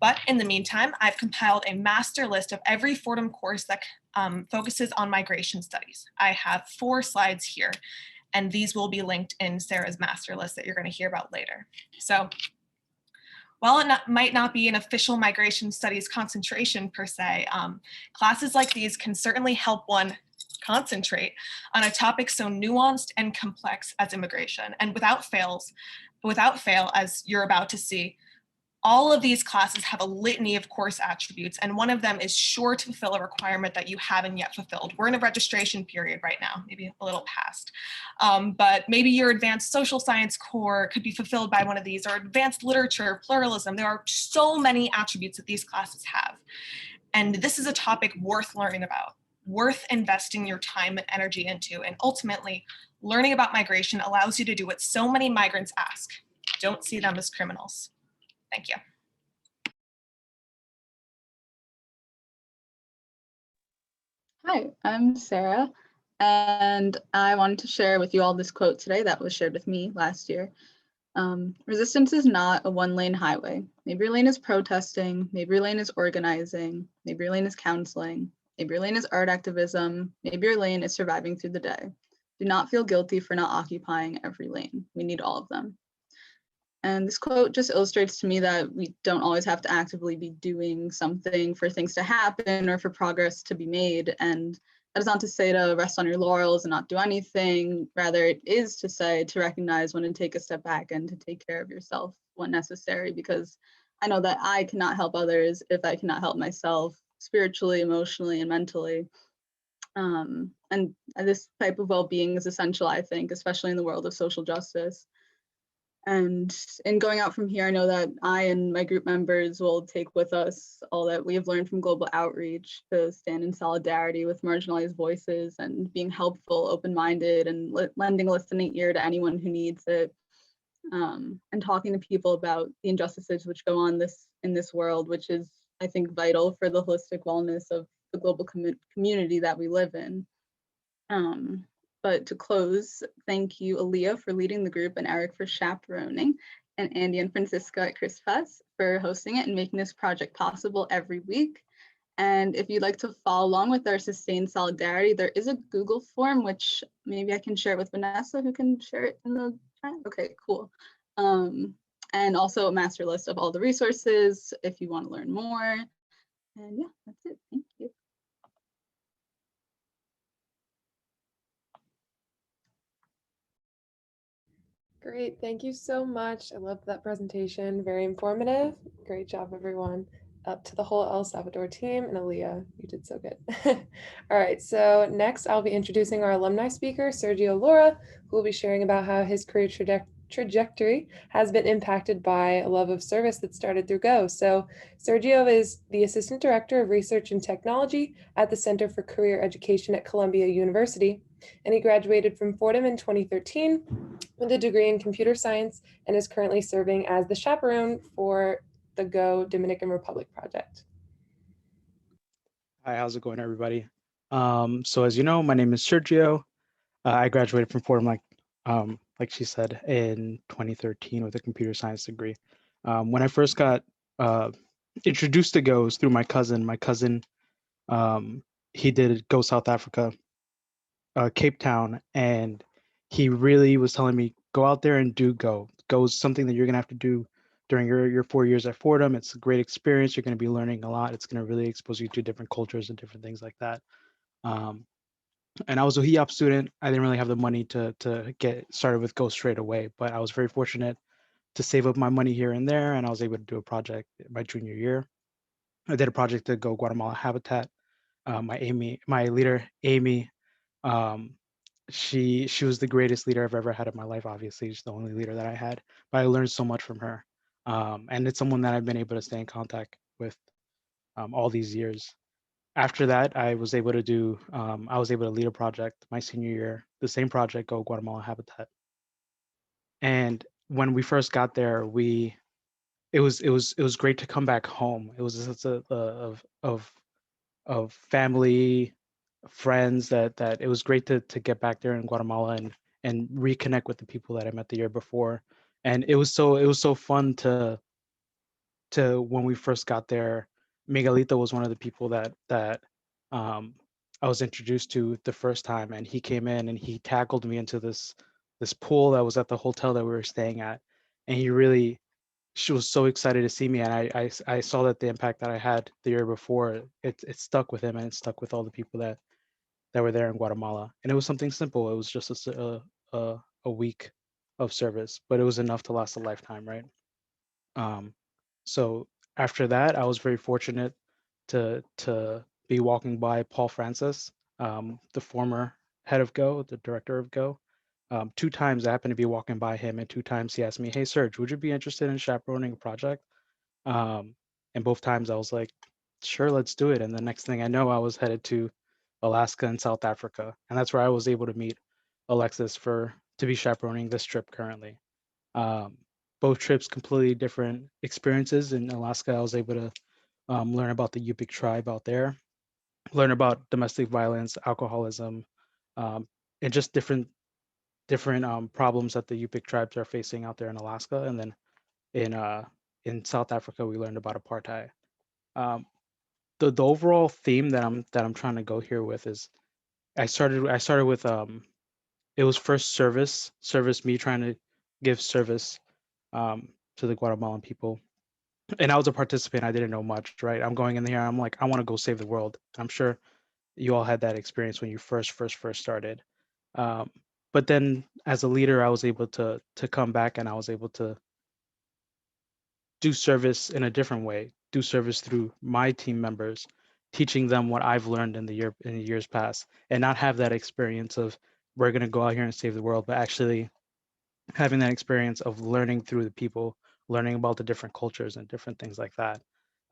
But in the meantime, I've compiled a master list of every Fordham course that focuses on migration studies. I have 4 slides here, and these will be linked in Sarah's master list that you're going to hear about later. So while it might not be an official migration studies concentration per se, classes like these can certainly help one concentrate on a topic so nuanced and complex as immigration. And without fail, as you're about to see, All of these classes have a litany of course attributes, and one of them is sure to fulfill a requirement that you haven't yet fulfilled. We're in a registration period right now, maybe a little past, but maybe your advanced social science core could be fulfilled by one of these, or advanced literature, pluralism. There are so many attributes that these classes have. And this is a topic worth learning about, worth investing your time and energy into. And ultimately, learning about migration allows you to do what so many migrants ask: don't see them as criminals. Thank you. Hi, I'm Sarah, and I wanted to share with you all this quote today that was shared with me last year. Resistance is not a one-lane highway. Maybe your lane is protesting, maybe your lane is organizing, maybe your lane is counseling, maybe your lane is art activism, maybe your lane is surviving through the day. Do not feel guilty for not occupying every lane. We need all of them. And this quote just illustrates to me that we don't always have to actively be doing something for things to happen or for progress to be made. And that is not to say to rest on your laurels and not do anything. Rather, it is to say to recognize when to take a step back and to take care of yourself when necessary, because I know that I cannot help others if I cannot help myself spiritually, emotionally, and mentally. And this type of well-being is essential, I think, especially in the world of social justice. And in going out from here, I know that I and my group members will take with us all that we have learned from global outreach to stand in solidarity with marginalized voices and being helpful, open-minded, and lending a listening ear to anyone who needs it. And talking to people about the injustices which go on in this world, which is, I think, vital for the holistic wellness of the global community that we live in. But to close, thank you, Aaliyah, for leading the group, and Eric for chaperoning, and Andy and Francisca at Chris Fest for hosting it and making this project possible every week. And if you'd like to follow along with our sustained solidarity, there is a Google form, which maybe I can share with Vanessa, who can share it in the chat. Okay, cool. And also a master list of all the resources if you want to learn more. And yeah, that's it. Thank you. Great, thank you so much. I loved that presentation, very informative. Great job, everyone. Up to the whole El Salvador team, and Aaliyah, you did so good. All right, so next I'll be introducing our alumni speaker, Sergio Laura, who will be sharing about how his career trajectory has been impacted by a love of service that started through Go. So Sergio is the Assistant Director of Research and Technology at the Center for Career Education at Columbia University, and he graduated from Fordham in 2013 with a degree in computer science and is currently serving as the chaperone for the Go Dominican Republic project. Hi, how's it going, everybody? So as you know, my name is Sergio. I graduated from Fordham, like she said, in 2013 with a computer science degree. When I first got introduced to Go, it was through my cousin. My cousin, he did Go South Africa, Cape Town, and he really was telling me, go out there and do Go. Go is something that you're gonna have to do during your 4 years at Fordham. It's a great experience. You're gonna be learning a lot. It's gonna really expose you to different cultures and different things like that. And I was a HEOP student. I didn't really have the money to get started with Go straight away, but I was very fortunate to save up my money here and there, and I was able to do a project my junior year. I did a project to Go Guatemala Habitat. My leader, Amy, um, she was the greatest leader I've ever had in my life. Obviously, she's the only leader that I had, but I learned so much from her. And it's someone that I've been able to stay in contact with all these years. After that, I was able to lead a project my senior year, the same project, Go Guatemala Habitat. And when we first got there, it was great to come back home. It was a sense of family, friends, that it was great to get back there in Guatemala and reconnect with the people that I met the year before. And it was so fun to when we first got there. Miguelito was one of the people that I was introduced to the first time, and he came in and he tackled me into this pool that was at the hotel that we were staying at, and she was so excited to see me, and I saw that the impact that I had the year before, it stuck with him, and it stuck with all the people that were there in Guatemala. And it was something simple. It was just a week of service, but it was enough to last a lifetime, right? So after that, I was very fortunate to be walking by Paul Francis, the former head of Go, the director of Go. 2 times I happened to be walking by him, and 2 times he asked me, "Hey, Serge, would you be interested in chaperoning a project?" Um, and both times I was like, "Sure, let's do it." And the next thing I know, I was headed to Alaska and South Africa, and that's where I was able to meet Alexis to be chaperoning this trip currently. Um, Both trips completely different experiences. In Alaska, I was able to learn about the Yupik tribe out there, learn about domestic violence, alcoholism, um, and just different problems that the Yupik tribes are facing out there in Alaska. And then in South Africa, we learned about apartheid. Um, the overall theme that I'm trying to go here with is I started with it was first service, me trying to give service to the Guatemalan people. And I was a participant. I didn't know much, right? I'm going in here. I'm like, I want to go save the world. I'm sure you all had that experience when you first started. Um, but then as a leader, I was able to come back, and I was able to do service in a different way, do service through my team members, teaching them what I've learned in the years past, and not have that experience of we're going to go out here and save the world, but actually having that experience of learning through the people, learning about the different cultures and different things like that.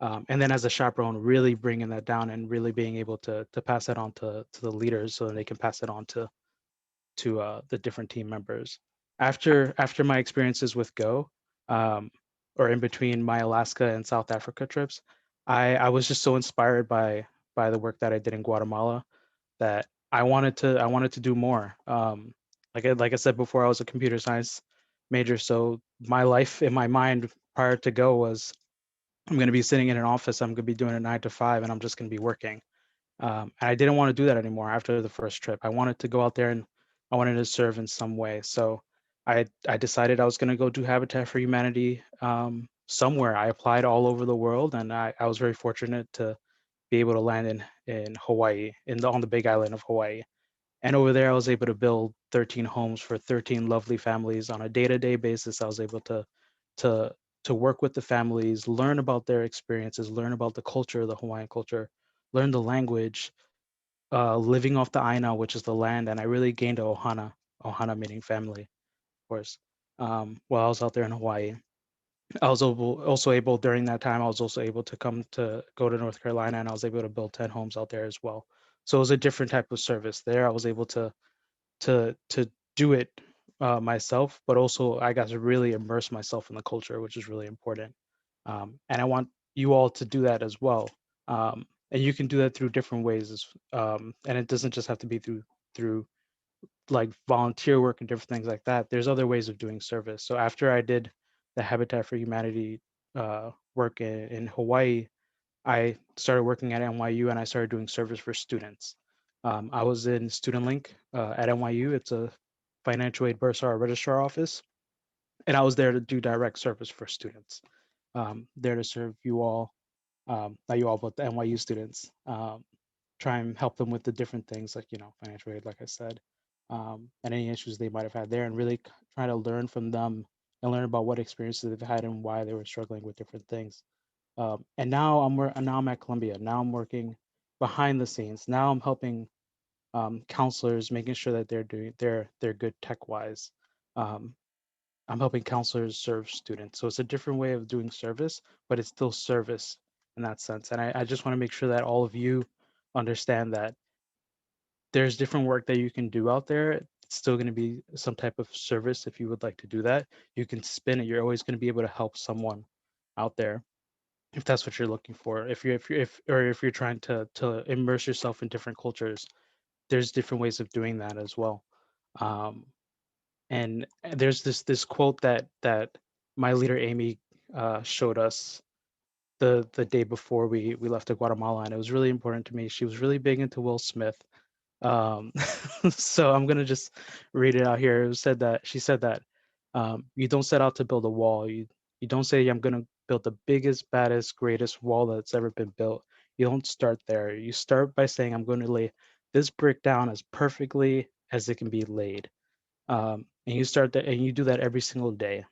And then as a chaperone, really bringing that down and really being able to pass that on to the leaders so that they can pass it on to the different team members. After my experiences with Go, um, or in between my Alaska and South Africa trips, I was just so inspired by the work that I did in Guatemala that I wanted to do more. Like I said before, I was a computer science major, so my life in my mind prior to Go was I'm going to be sitting in an office, I'm going to be doing a 9 to 5, and I'm just going to be working. And I didn't want to do that anymore after the first trip. I wanted to go out there and I wanted to serve in some way. So I decided I was going to go do Habitat for Humanity somewhere. I applied all over the world, and I was very fortunate to be able to land in Hawaii, on the Big Island of Hawaii. And over there, I was able to build 13 homes for 13 lovely families on a day-to-day basis. I was able to to work with the families, learn about their experiences, learn about the culture, the Hawaiian culture, learn the language, living off the aina, which is the land, and I really gained a ohana meaning family, of course, while I was out there in Hawaii. I was also able during that time. I was also able to go to North Carolina, and I was able to build 10 homes out there as well. So it was a different type of service there. I was able to do it myself, but also I got to really immerse myself in the culture, which is really important. And I want you all to do that as well. And you can do that through different ways, and it doesn't just have to be through like volunteer work and different things like that. There's other ways of doing service. So after I did the Habitat for Humanity work in Hawaii, I started working at NYU, and I started doing service for students. I was in Student Link at NYU. It's a financial aid bursar registrar office, and I was there to do direct service for students. There to serve you all, not you all, but the NYU students. Try and help them with the different things like financial aid, like I said, and any issues they might have had there, and really try to learn from them and learn about what experiences they've had and why they were struggling with different things. And now I'm at Columbia. Now I'm working behind the scenes. Now I'm helping counselors, making sure that they're good tech wise. Um, I'm helping counselors serve students. So it's a different way of doing service, but it's still service in that sense. And I just want to make sure that all of you understand that there's different work that you can do out there. It's still going to be some type of service if you would like to do that. You can spin it. You're always going to be able to help someone out there if that's what you're looking for. If you're trying to immerse yourself in different cultures, there's different ways of doing that as well. Um, and there's this quote that my leader Amy showed us the day before we left to Guatemala, and it was really important to me. She was really big into Will Smith. Um, so I'm gonna just read it out here. She said that you don't set out to build a wall. You don't say I'm gonna build the biggest, baddest, greatest wall that's ever been built. You don't start there. You start by saying I'm going to lay this brick down as perfectly as it can be laid. And you start that, and you do that every single day.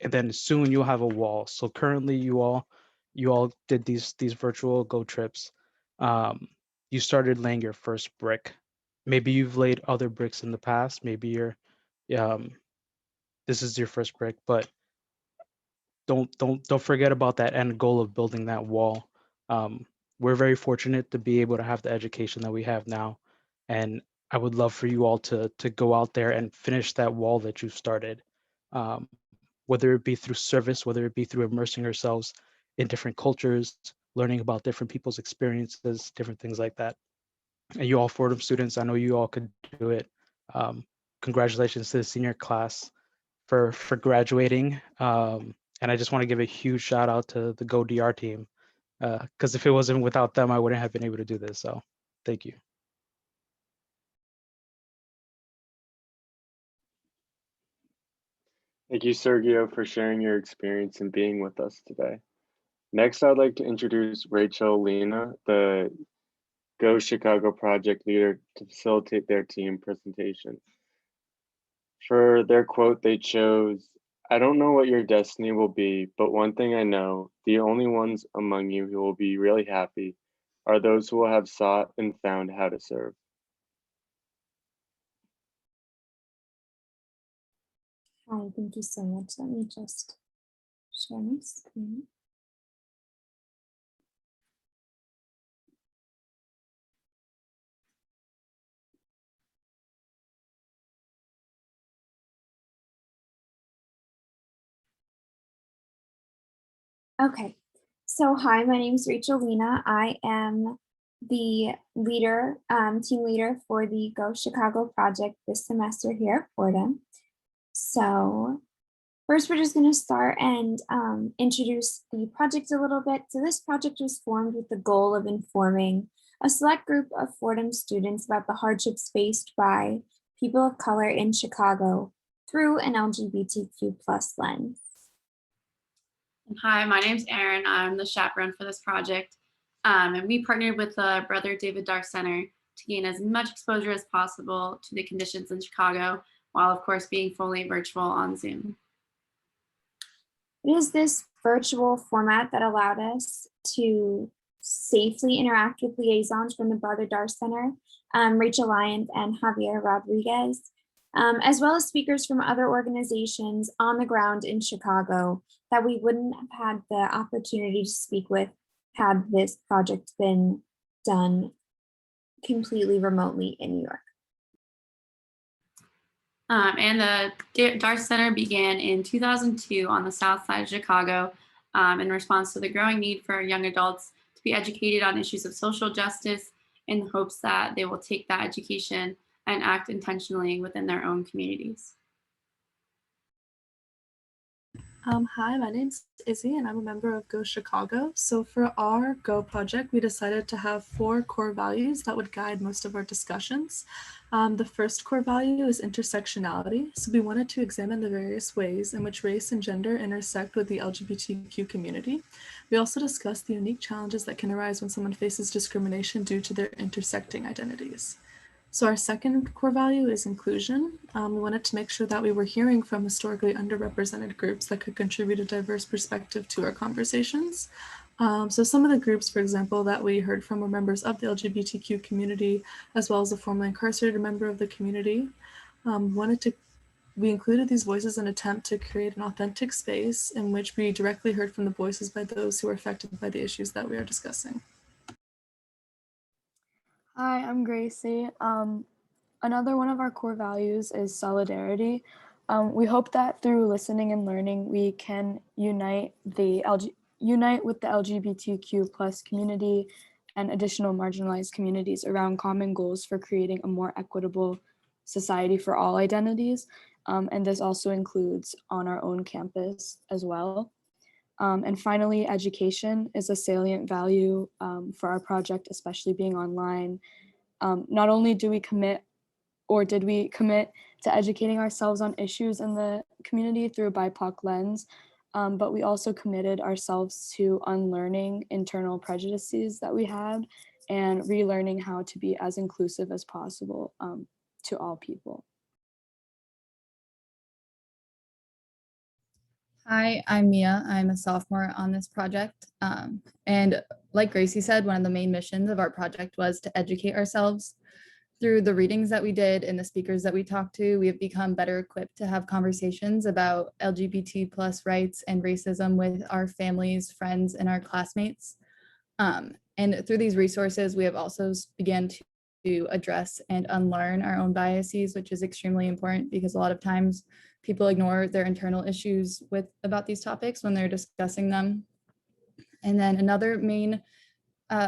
and then soon you'll have a wall. So currently you all did these virtual Go trips. You started laying your first brick. Maybe you've laid other bricks in the past. Maybe this is your first brick, but don't forget about that end goal of building that wall. We're very fortunate to be able to have the education that we have now, and I would love for you all to go out there and finish that wall that you started. Whether it be through service, whether it be through immersing yourselves in different cultures, learning about different people's experiences, different things like that. And you all Fordham students, I know you all could do it. Congratulations to the senior class for graduating. And I just want to give a huge shout out to the Go DR team, because if it wasn't without them, I wouldn't have been able to do this. So thank you. Thank you, Sergio, for sharing your experience and being with us today. Next, I'd like to introduce Rachel Lena, the Go Chicago project leader, to facilitate their team presentation. For their quote, they chose, "I don't know what your destiny will be, but one thing I know, the only ones among you who will be really happy are those who will have sought and found how to serve." Hi, thank you so much. Let me just share my screen. Okay, so hi, my name is Rachel Lena. I am the leader, team leader for the Go Chicago project this semester here at Fordham. So first, we're just going to start and introduce the project a little bit. So this project was formed with the goal of informing a select group of Fordham students about the hardships faced by people of color in Chicago through an LGBTQ+ lens. Hi, my name's Erin. I'm the chaperone for this project. And we partnered with the Brother David Dark Center to gain as much exposure as possible to the conditions in Chicago, while of course being fully virtual on Zoom. It is this virtual format that allowed us to safely interact with liaisons from the Brother Dark Center, Rachel Lyons and Javier Rodriguez, as well as speakers from other organizations on the ground in Chicago that we wouldn't have had the opportunity to speak with had this project been done completely remotely in New York. And the Dark Center began in 2002 on the south side of Chicago in response to the growing need for young adults to be educated on issues of social justice in the hopes that they will take that education and act intentionally within their own communities. Hi, my name's Izzy and I'm a member of Go Chicago. So for our Go project, we decided to have 4 core values that would guide most of our discussions. The first core value is intersectionality. So we wanted to examine the various ways in which race and gender intersect with the LGBTQ community. We also discussed the unique challenges that can arise when someone faces discrimination due to their intersecting identities. So our second core value is inclusion. We wanted to make sure that we were hearing from historically underrepresented groups that could contribute a diverse perspective to our conversations. So some of the groups, for example, that we heard from were members of the LGBTQ community, as well as a formerly incarcerated member of the community. We included these voices in an attempt to create an authentic space in which we directly heard from the voices by those who were affected by the issues that we are discussing. Hi, I'm Gracie. Another one of our core values is solidarity. We hope that through listening and learning, we can unite with the LGBTQ+ community and additional marginalized communities around common goals for creating a more equitable society for all identities. And this also includes on our own campus as well. And finally, education is a salient value for our project, especially being online. Not only did we commit to educating ourselves on issues in the community through a BIPOC lens, but we also committed ourselves to unlearning internal prejudices that we had and relearning how to be as inclusive as possible to all people. Hi, I'm Mia. I'm a sophomore on this project. And like Gracie said, one of the main missions of our project was to educate ourselves. Through the readings that we did and the speakers that we talked to, we have become better equipped to have conversations about LGBT plus rights and racism with our families, friends, and our classmates. And through these resources, we have also began to address and unlearn our own biases, which is extremely important because a lot of times people ignore their internal issues about these topics when they're discussing them. And then another main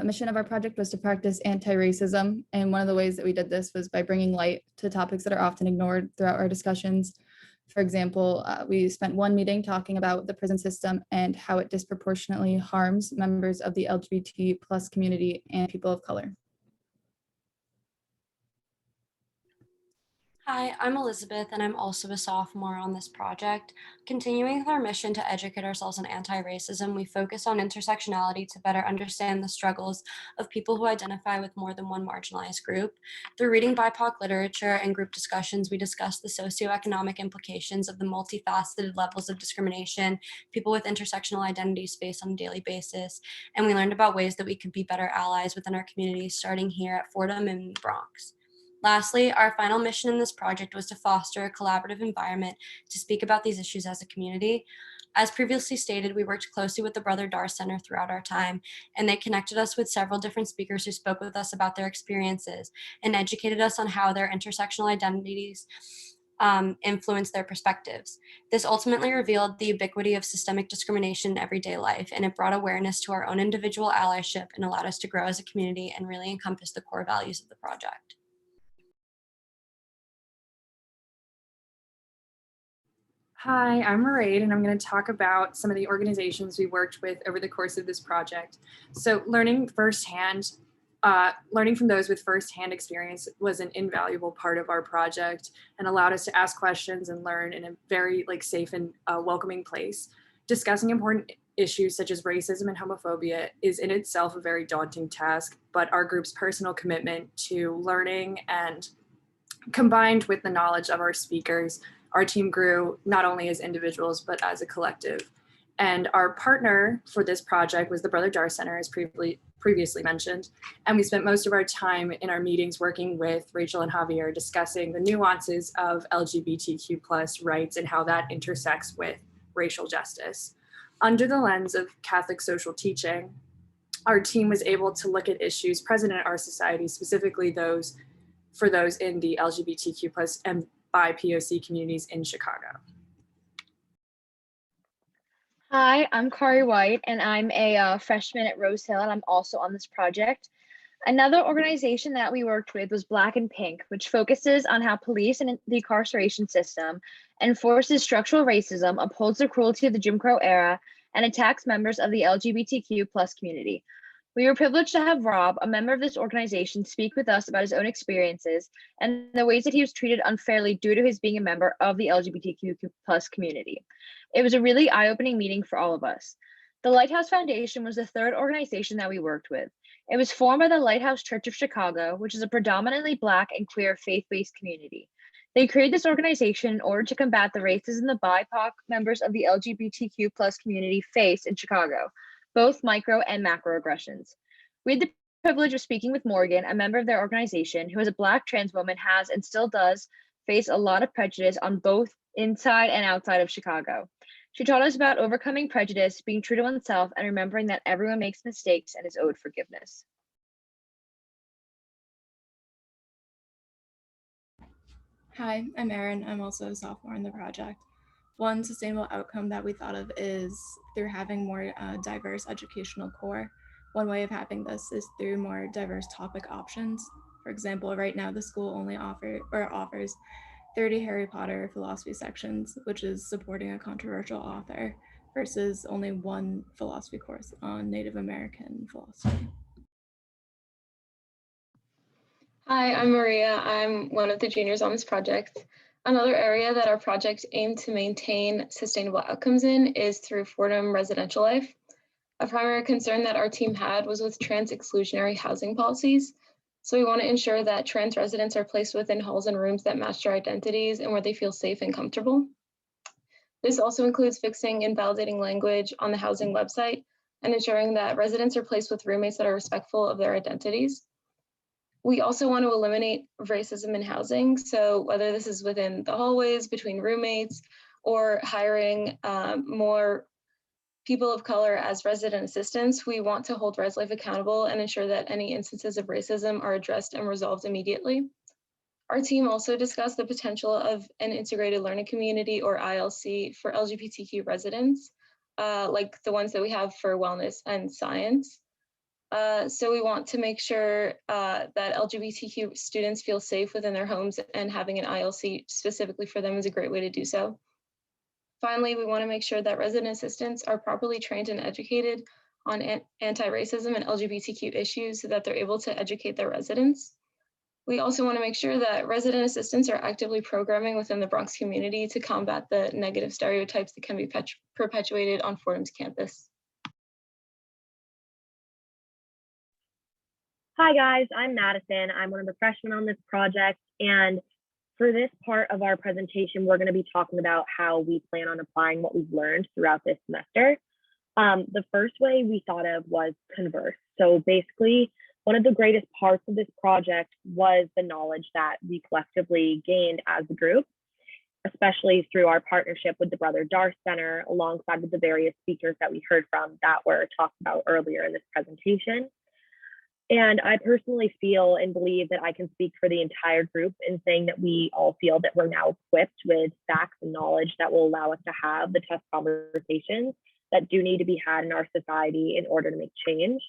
mission of our project was to practice anti-racism. And one of the ways that we did this was by bringing light to topics that are often ignored throughout our discussions. For example, we spent one meeting talking about the prison system and how it disproportionately harms members of the LGBT plus community and people of color. Hi, I'm Elizabeth, and I'm also a sophomore on this project. Continuing with our mission to educate ourselves on anti-racism, we focus on intersectionality to better understand the struggles of people who identify with more than one marginalized group. Through reading BIPOC literature and group discussions, we discussed the socioeconomic implications of the multifaceted levels of discrimination people with intersectional identities face on a daily basis, and we learned about ways that we could be better allies within our communities, starting here at Fordham in the Bronx. Lastly, our final mission in this project was to foster a collaborative environment to speak about these issues as a community. As previously stated, we worked closely with the Brother Dar Center throughout our time, and they connected us with several different speakers who spoke with us about their experiences and educated us on how their intersectional identities influence their perspectives. This ultimately revealed the ubiquity of systemic discrimination in everyday life, and it brought awareness to our own individual allyship and allowed us to grow as a community and really encompass the core values of the project. Hi, I'm Mairead, and I'm going to talk about some of the organizations we worked with over the course of this project. So learning from those with firsthand experience was an invaluable part of our project and allowed us to ask questions and learn in a very safe and welcoming place. Discussing important issues such as racism and homophobia is in itself a very daunting task, but our group's personal commitment to learning and combined with the knowledge of our speakers, our team grew not only as individuals, but as a collective. And our partner for this project was the Brother Dar Center, as previously mentioned. And we spent most of our time in our meetings working with Rachel and Javier discussing the nuances of LGBTQ plus rights and how that intersects with racial justice. Under the lens of Catholic social teaching, our team was able to look at issues present in our society, specifically those in the LGBTQ plus and BIPOC communities in Chicago. Hi, I'm Kari White, and I'm a freshman at Rose Hill, and I'm also on this project. Another organization that we worked with was Black and Pink, which focuses on how police and the incarceration system enforces structural racism, upholds the cruelty of the Jim Crow era, and attacks members of the LGBTQ plus community. We were privileged to have Rob, a member of this organization, speak with us about his own experiences and the ways that he was treated unfairly due to his being a member of the LGBTQ plus community. It was a really eye-opening meeting for all of us. The Lighthouse Foundation was the third organization that we worked with. It was formed by the Lighthouse Church of Chicago, which is a predominantly Black and queer faith-based community. They created this organization in order to combat the racism the BIPOC members of the LGBTQ plus community face in Chicago, both micro and macroaggressions. We had the privilege of speaking with Morgan, a member of their organization, who as a Black trans woman has and still does face a lot of prejudice on both inside and outside of Chicago. She taught us about overcoming prejudice, being true to oneself, and remembering that everyone makes mistakes and is owed forgiveness. Hi, I'm Erin. I'm also a sophomore in the project. One sustainable outcome that we thought of is through having more diverse educational core. One way of having this is through more diverse topic options. For example, right now the school only offers 30 Harry Potter philosophy sections, which is supporting a controversial author, versus only one philosophy course on Native American philosophy. Hi, I'm Maria. I'm one of the juniors on this project. Another area that our project aimed to maintain sustainable outcomes in is through Fordham residential life. A primary concern that our team had was with trans exclusionary housing policies. So we want to ensure that trans residents are placed within halls and rooms that match their identities and where they feel safe and comfortable. This also includes fixing and validating language on the housing website and ensuring that residents are placed with roommates that are respectful of their identities. We also want to eliminate racism in housing. So whether this is within the hallways, between roommates, or hiring more people of color as resident assistants, we want to hold ResLife accountable and ensure that any instances of racism are addressed and resolved immediately. Our team also discussed the potential of an integrated learning community, or ILC, for LGBTQ residents, like the ones that we have for wellness and science. So we want to make sure that LGBTQ students feel safe within their homes, and having an ILC specifically for them is a great way to do so. Finally, we want to make sure that resident assistants are properly trained and educated on anti-racism and LGBTQ issues so that they're able to educate their residents. We also want to make sure that resident assistants are actively programming within the Bronx community to combat the negative stereotypes that can be perpetuated on Fordham's campus. Hi guys, I'm Madison. I'm one of the freshmen on this project, and for this part of our presentation, we're going to be talking about how we plan on applying what we've learned throughout this semester. The first way we thought of was converse. So basically, one of the greatest parts of this project was the knowledge that we collectively gained as a group, especially through our partnership with the Brother Darst Center, alongside with the various speakers that we heard from that were talked about earlier in this presentation. And I personally feel and believe that I can speak for the entire group in saying that we all feel that we're now equipped with facts and knowledge that will allow us to have the tough conversations that do need to be had in our society in order to make change.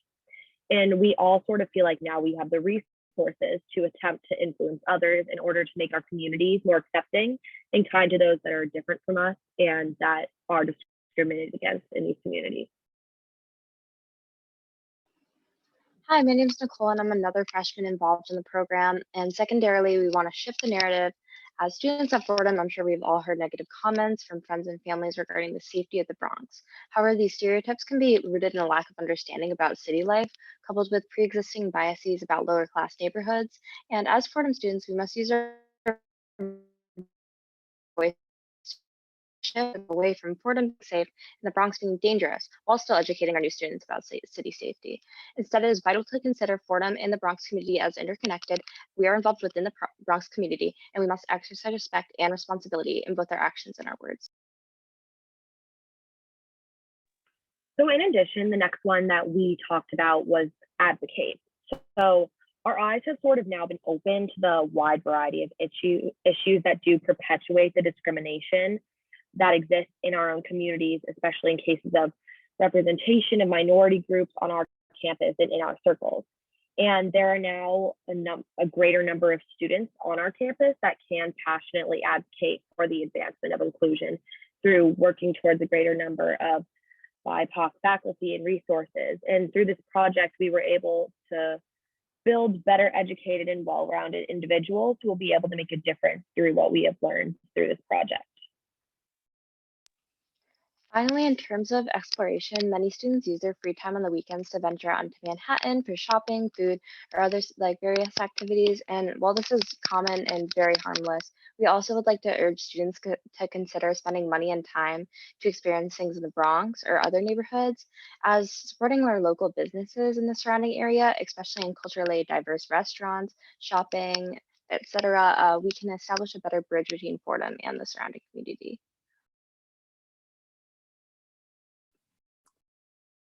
And we all sort of feel like now we have the resources to attempt to influence others in order to make our communities more accepting and kind to those that are different from us and that are discriminated against in these communities. Hi, my name is Nicole, and I'm another freshman involved in the program. And secondarily, we want to shift the narrative. As students at Fordham, I'm sure we've all heard negative comments from friends and families regarding the safety of the Bronx. However, these stereotypes can be rooted in a lack of understanding about city life, coupled with pre-existing biases about lower class neighborhoods. And as Fordham students, we must use our voice away from Fordham being safe and the Bronx being dangerous, while still educating our new students about city safety. Instead, it is vital to consider Fordham and the Bronx community as interconnected. We are involved within the Bronx community, and we must exercise respect and responsibility in both our actions and our words. So in addition, the next one that we talked about was advocate. So our eyes have sort of now been open to the wide variety of issues that do perpetuate the discrimination that exists in our own communities, especially in cases of representation of minority groups on our campus and in our circles. And there are now a greater number of students on our campus that can passionately advocate for the advancement of inclusion through working towards a greater number of BIPOC faculty and resources. And through this project, we were able to build better educated and well-rounded individuals who will be able to make a difference through what we have learned through this project. Finally, in terms of exploration, many students use their free time on the weekends to venture out into Manhattan for shopping, food, or other like various activities. And while this is common and very harmless, we also would like to urge students to consider spending money and time to experience things in the Bronx or other neighborhoods, as supporting our local businesses in the surrounding area, especially in culturally diverse restaurants, shopping, etc. We can establish a better bridge between Fordham and the surrounding community.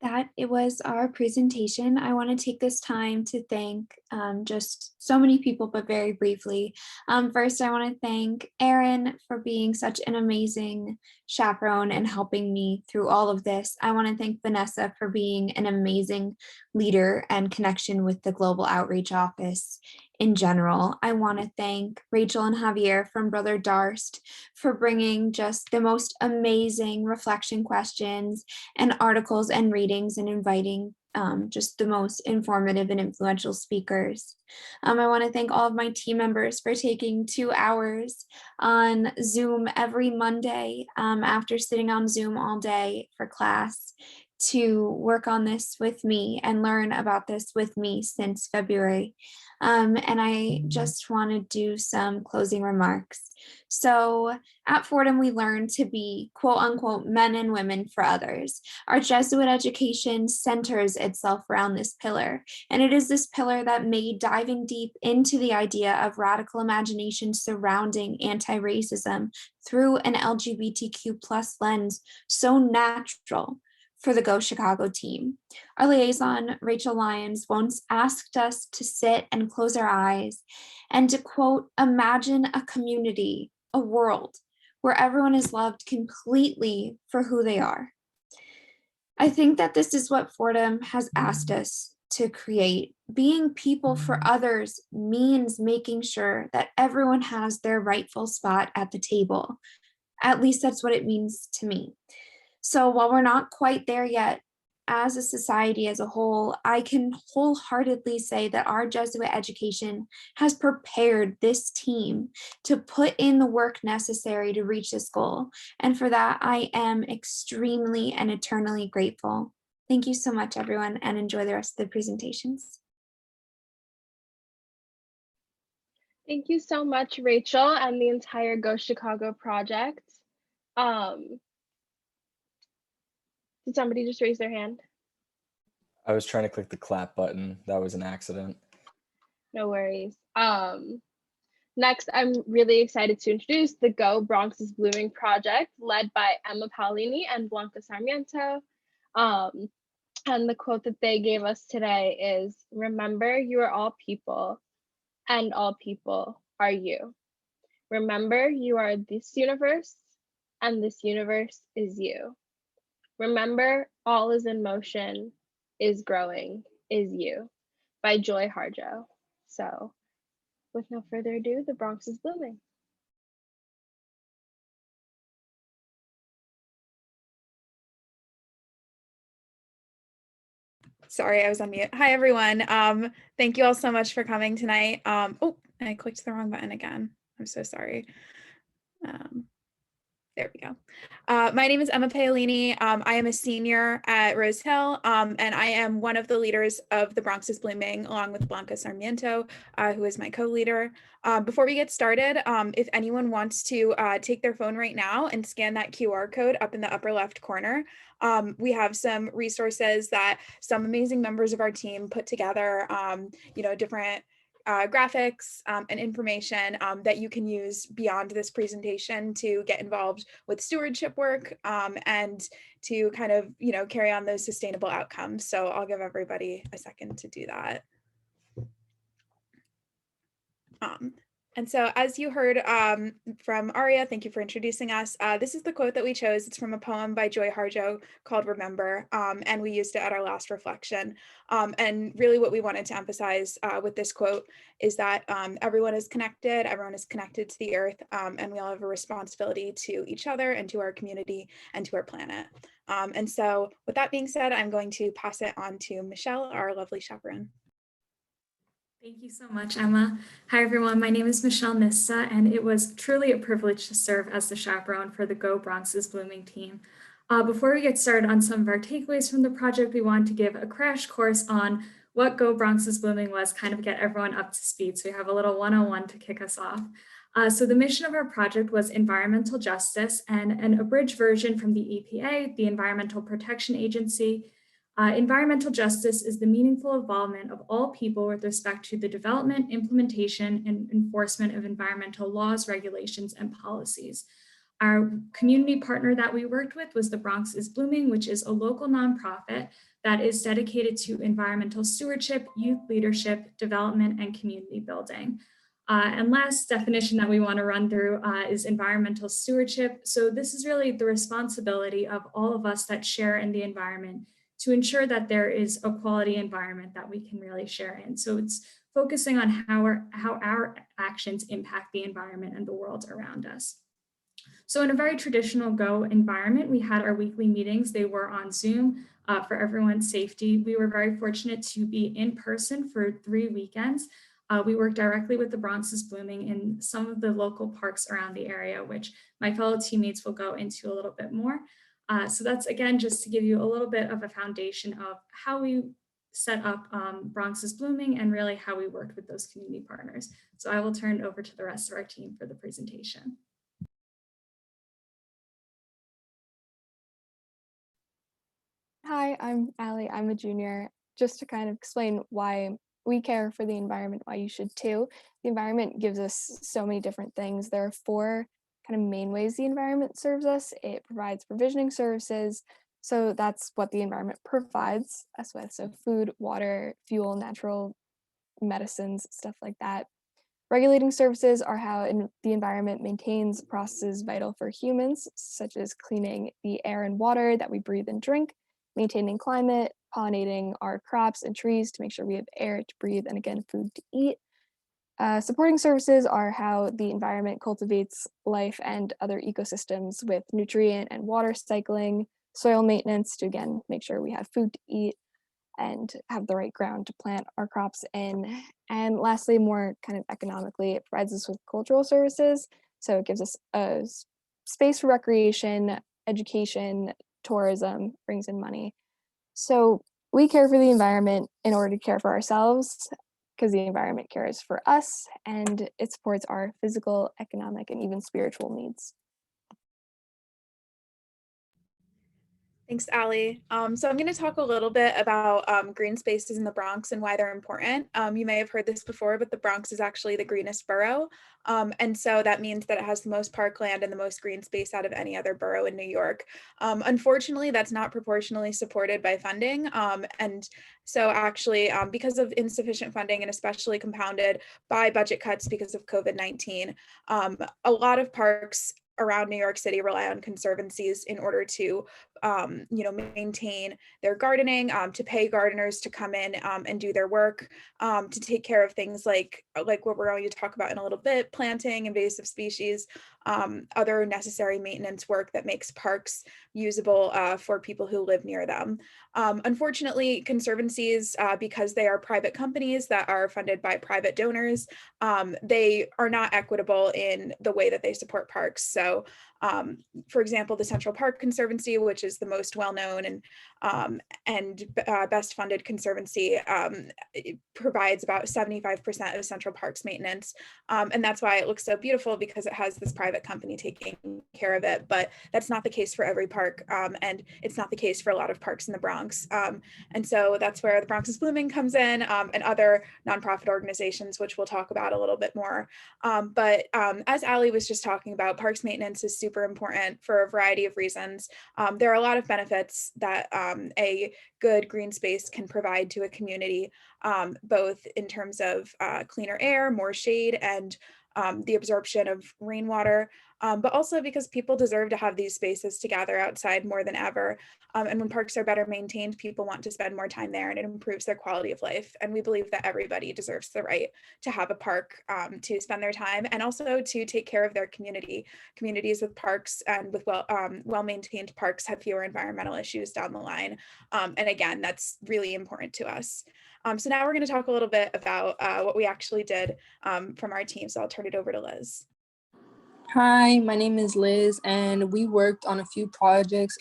That it was our presentation. I want to take this time to thank just so many people, but very briefly. First, I want to thank Erin for being such an amazing chaperone and helping me through all of this. I want to thank Vanessa for being an amazing leader and connection with the Global Outreach Office in general. I want to thank Rachel and Javier from Brother Darst for bringing just the most amazing reflection questions and articles and readings and inviting just the most informative and influential speakers. I want to thank all of my team members for taking 2 hours on Zoom every Monday after sitting on Zoom all day for class to work on this with me and learn about this with me since February. And I just want to do some closing remarks. So at Fordham, we learn to be quote unquote men and women for others. Our Jesuit education centers itself around this pillar. And it is this pillar that made diving deep into the idea of radical imagination surrounding anti-racism through an LGBTQ plus lens so natural for the Go Chicago team. Our liaison, Rachel Lyons, once asked us to sit and close our eyes and to quote, imagine a community, a world where everyone is loved completely for who they are. I think that this is what Fordham has asked us to create. Being people for others means making sure that everyone has their rightful spot at the table. At least that's what it means to me. So while we're not quite there yet, as a society as a whole, I can wholeheartedly say that our Jesuit education has prepared this team to put in the work necessary to reach this goal. And for that, I am extremely and eternally grateful. Thank you so much, everyone, and enjoy the rest of the presentations. Thank you so much, Rachel, and the entire Go Chicago project. Did somebody just raise their hand? I was trying to click the clap button. That was an accident. No worries. Next, I'm really excited to introduce the Go Bronx is Blooming project led by Emma Paolini and Blanca Sarmiento. And the quote that they gave us today is, remember, you are all people and all people are you. Remember, you are this universe and this universe is you. Remember, all is in motion, is growing, is you, by Joy Harjo. So with no further ado, the Bronx is blooming. Sorry, I was on mute. Hi, everyone. Thank you all so much for coming tonight. Oh, I clicked the wrong button again. I'm so sorry. There we go. My name is Emma Paolini. I am a senior at Rose Hill, and I am one of the leaders of the Bronx is Blooming, along with Blanca Sarmiento, who is my co-leader. Before we get started, if anyone wants to take their phone right now and scan that QR code up in the upper left corner, we have some resources that some amazing members of our team put together, different graphics and information that you can use beyond this presentation to get involved with stewardship work and to kind of, carry on those sustainable outcomes. So I'll give everybody a second to do that. And so as you heard from Aria, thank you for introducing us. This is the quote that we chose. It's from a poem by Joy Harjo called Remember, and we used it at our last reflection. And really what we wanted to emphasize with this quote is that everyone is connected to the earth, and we all have a responsibility to each other and to our community and to our planet. And so with that being said, I'm going to pass it on to Michelle, our lovely chaperone. Thank you so much, Emma. Hi, everyone. My name is Michelle Nista, and it was truly a privilege to serve as the chaperone for the Go Bronx is Blooming team. Before we get started on some of our takeaways from the project, we want to give a crash course on what Go Bronx is Blooming was, kind of get everyone up to speed. So we have a little 101 to kick us off. So the mission of our project was environmental justice, and an abridged version from the EPA, the Environmental Protection Agency. Environmental justice is the meaningful involvement of all people with respect to the development, implementation, and enforcement of environmental laws, regulations, and policies. Our community partner that we worked with was the Bronx is Blooming, which is a local nonprofit that is dedicated to environmental stewardship, youth leadership, development, and community building. And last definition that we want to run through is environmental stewardship. So this is really the responsibility of all of us that share in the environment to ensure that there is a quality environment that we can really share in. So it's focusing on how our actions impact the environment and the world around us. So in a very traditional Go environment, we had our weekly meetings. They were on Zoom for everyone's safety. We were very fortunate to be in person for 3 weekends. We worked directly with the Bronx is Blooming in some of the local parks around the area, which my fellow teammates will go into a little bit more. So that's, again, just to give you a little bit of a foundation of how we set up Bronx is Blooming and really how we worked with those community partners. So I will turn it over to the rest of our team for the presentation. Hi, I'm Allie. I'm a junior. Just to kind of explain why we care for the environment, why you should too. The environment gives us so many different things. There are 4 kind of main ways the environment serves us. It provides provisioning services. So that's what the environment provides us with. So food, water, fuel, natural medicines, stuff like that. Regulating services are how the environment maintains processes vital for humans, such as cleaning the air and water that we breathe and drink, maintaining climate, pollinating our crops and trees to make sure we have air to breathe and, again, food to eat. Supporting services are how the environment cultivates life and other ecosystems with nutrient and water cycling, soil maintenance to, again, make sure we have food to eat and have the right ground to plant our crops in. And lastly, more kind of economically, it provides us with cultural services. So it gives us a space for recreation, education, tourism, brings in money. So we care for the environment in order to care for ourselves, because the environment cares for us and it supports our physical, economic, and even spiritual needs. Thanks, Allie. So I'm going to talk a little bit about green spaces in the Bronx and why they're important. You may have heard this before, but the Bronx is actually the greenest borough. And so that means that it has the most parkland and the most green space out of any other borough in New York. Unfortunately, that's not proportionally supported by funding. And so actually, because of insufficient funding and especially compounded by budget cuts because of COVID-19, a lot of parks around New York City rely on conservancies in order to maintain their gardening, to pay gardeners to come in and do their work, to take care of things like what we're going to talk about in a little bit, planting invasive species, other necessary maintenance work that makes parks usable for people who live near them. Unfortunately, conservancies, because they are private companies that are funded by private donors, they are not equitable in the way that they support parks. So for example, the Central Park Conservancy, which is the most well-known and best funded conservancy, provides about 75% of Central Park's maintenance. And that's why it looks so beautiful, because it has this private company taking care of it. But that's not the case for every park. And it's not the case for a lot of parks in the Bronx. And so that's where the Bronx is Blooming comes in, and other nonprofit organizations, which we'll talk about a little bit more. But as Allie was just talking about, parks maintenance is super important for a variety of reasons. There are a lot of benefits that a good green space can provide to a community, both in terms of cleaner air, more shade, and the absorption of rainwater, but also because people deserve to have these spaces to gather outside more than ever. And when parks are better maintained, people want to spend more time there, and it improves their quality of life. And we believe that everybody deserves the right to have a park to spend their time, and also to take care of their community. Communities with parks and with well-maintained parks have fewer environmental issues down the line. And again, that's really important to us. So now we're going to talk a little bit about what we actually did from our team. So I'll turn it over to Liz. Hi, my name is Liz, and we worked on a few projects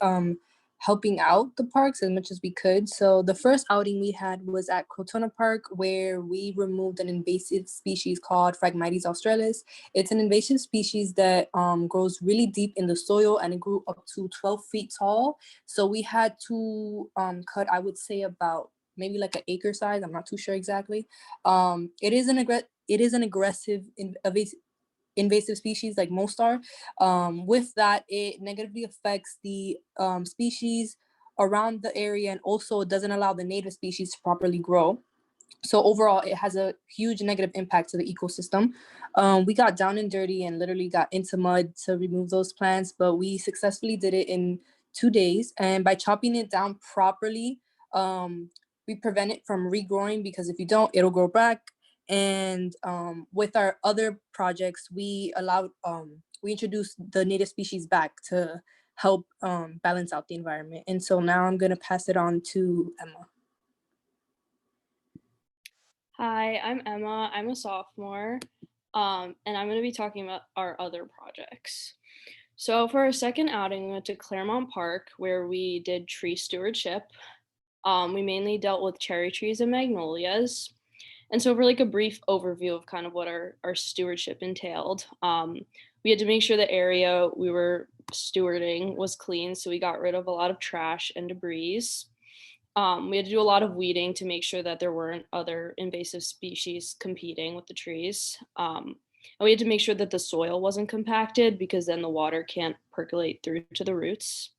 helping out the parks as much as we could. So the first outing we had was at Crotona Park, where we removed an invasive species called Phragmites australis. It's an invasive species that grows really deep in the soil, and it grew up to 12 feet tall. So we had to cut, I would say, about maybe like an acre size. I'm not too sure exactly. It is an aggressive invasive species, like most are. With that, it negatively affects the species around the area, and also it doesn't allow the native species to properly grow. So overall, it has a huge negative impact to the ecosystem. We got down and dirty and literally got into mud to remove those plants, but we successfully did it in 2 days. And by chopping it down properly, we prevent it from regrowing, because if you don't, it'll grow back. And with our other projects, we introduced the native species back to help balance out the environment. And so now I'm gonna pass it on to Emma. Hi, I'm Emma. I'm a sophomore, and I'm going to be talking about our other projects. So for our second outing, we went to Claremont Park where we did tree stewardship. We mainly dealt with cherry trees and magnolias. And so for like a brief overview of kind of what our stewardship entailed, we had to make sure the area we were stewarding was clean. So we got rid of a lot of trash and debris. We had to do a lot of weeding to make sure that there weren't other invasive species competing with the trees. And we had to make sure that the soil wasn't compacted because then the water can't percolate through to the roots.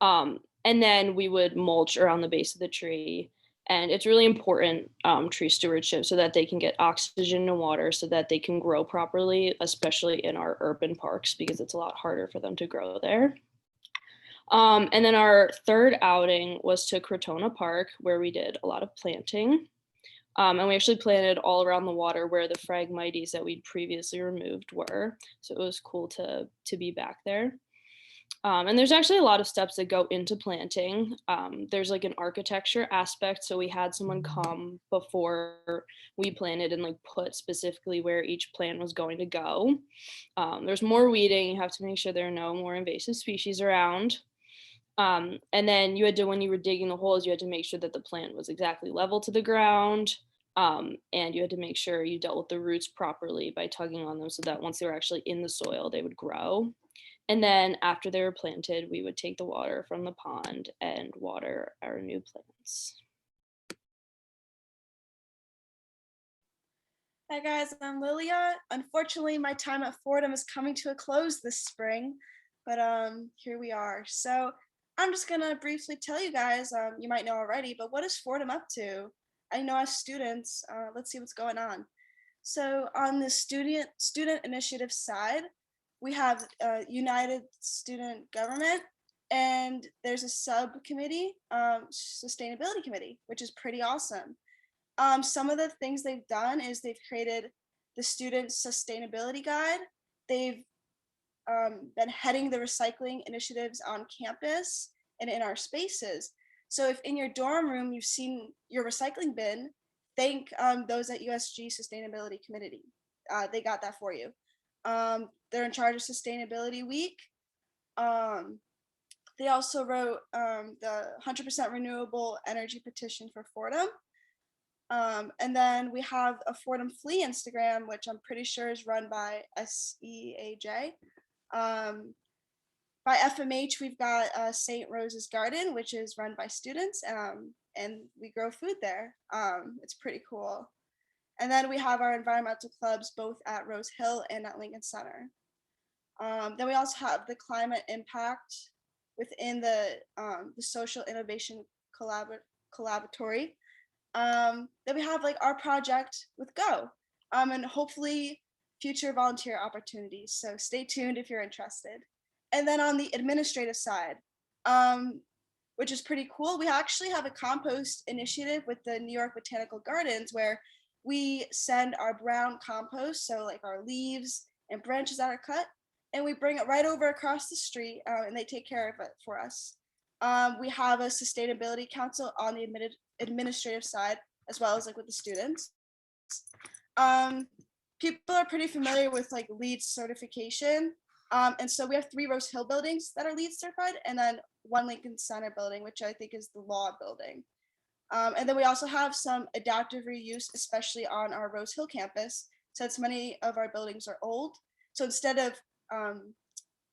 And then we would mulch around the base of the tree. And it's really important, tree stewardship, so that they can get oxygen and water so that they can grow properly, especially in our urban parks, because it's a lot harder for them to grow there. And then our third outing was to Crotona Park, where we did a lot of planting. And we actually planted all around the water where the Phragmites that we'd previously removed were. So it was cool to be back there. And there's actually a lot of steps that go into planting. There's like an architecture aspect. So we had someone come before we planted and like put specifically where each plant was going to go. There's more weeding. You have to make sure there are no more invasive species around. And then you had to, when you were digging the holes, you had to make sure that the plant was exactly level to the ground. And you had to make sure you dealt with the roots properly by tugging on them so that once they were actually in the soil, they would grow. And then after they were planted, we would take the water from the pond and water our new plants. Hi guys, I'm Lilia. Unfortunately, my time at Fordham is coming to a close this spring, but here we are. So I'm just gonna briefly tell you guys, you might know already, but what is Fordham up to? I know as students, let's see what's going on. So on the student initiative side, we have United Student Government, and there's a subcommittee, sustainability committee, which is pretty awesome. Some of the things they've done is they've created the student sustainability guide. They've been heading the recycling initiatives on campus and in our spaces. So if in your dorm room you've seen your recycling bin, thank those at USG Sustainability Committee. They got that for you. They're in charge of Sustainability Week. They also wrote the 100% renewable energy petition for Fordham. And then we have a Fordham Flea Instagram, which I'm pretty sure is run by SEAJ. By FMH, we've got St. Rose's Garden, which is run by students, and we grow food there. It's pretty cool. And then we have our environmental clubs both at Rose Hill and at Lincoln Center. Then we also have the climate impact within the social innovation collaboratory. Then we have like our project with Go, and hopefully future volunteer opportunities. So stay tuned if you're interested. And then on the administrative side, which is pretty cool, we actually have a compost initiative with the New York Botanical Gardens where we send our brown compost, so like our leaves and branches that are cut, and we bring it right over across the street, and they take care of it for us. We have a sustainability council on the administrative side, as well as like with the students. People are pretty familiar with like LEED certification. And so we have 3 Rose Hill buildings that are LEED certified, and then 1 Lincoln Center building, which I think is the law building. And then we also have some adaptive reuse, especially on our Rose Hill campus, since many of our buildings are old. So instead of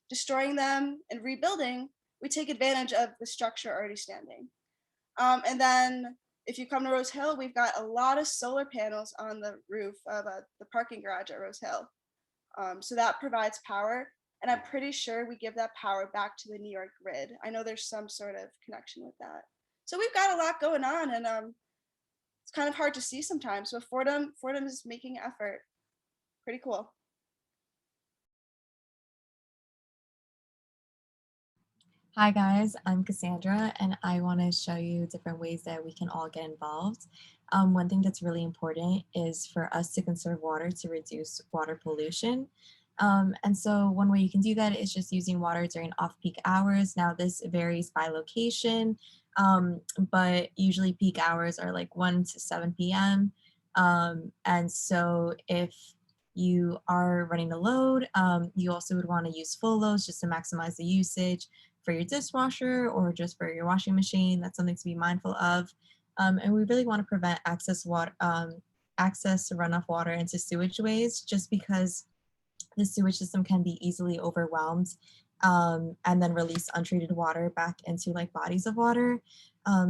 destroying them and rebuilding, we take advantage of the structure already standing. And then if you come to Rose Hill, we've got a lot of solar panels on the roof of the parking garage at Rose Hill. So that provides power. And I'm pretty sure we give that power back to the New York grid. I know there's some sort of connection with that. So we've got a lot going on, and it's kind of hard to see sometimes. But Fordham is making an effort. Pretty cool. Hi guys, I'm Cassandra, and I want to show you different ways that we can all get involved. One thing that's really important is for us to conserve water to reduce water pollution. And so one way you can do that is just using water during off-peak hours. Now this varies by location, but usually peak hours are like 1 to 7 p.m. And so if you are running a load. You also would want to use full loads just to maximize the usage for your dishwasher or just for your washing machine. That's something to be mindful of. And we really want to prevent access to runoff water into sewage ways, just because the sewage system can be easily overwhelmed and then release untreated water back into like bodies of water.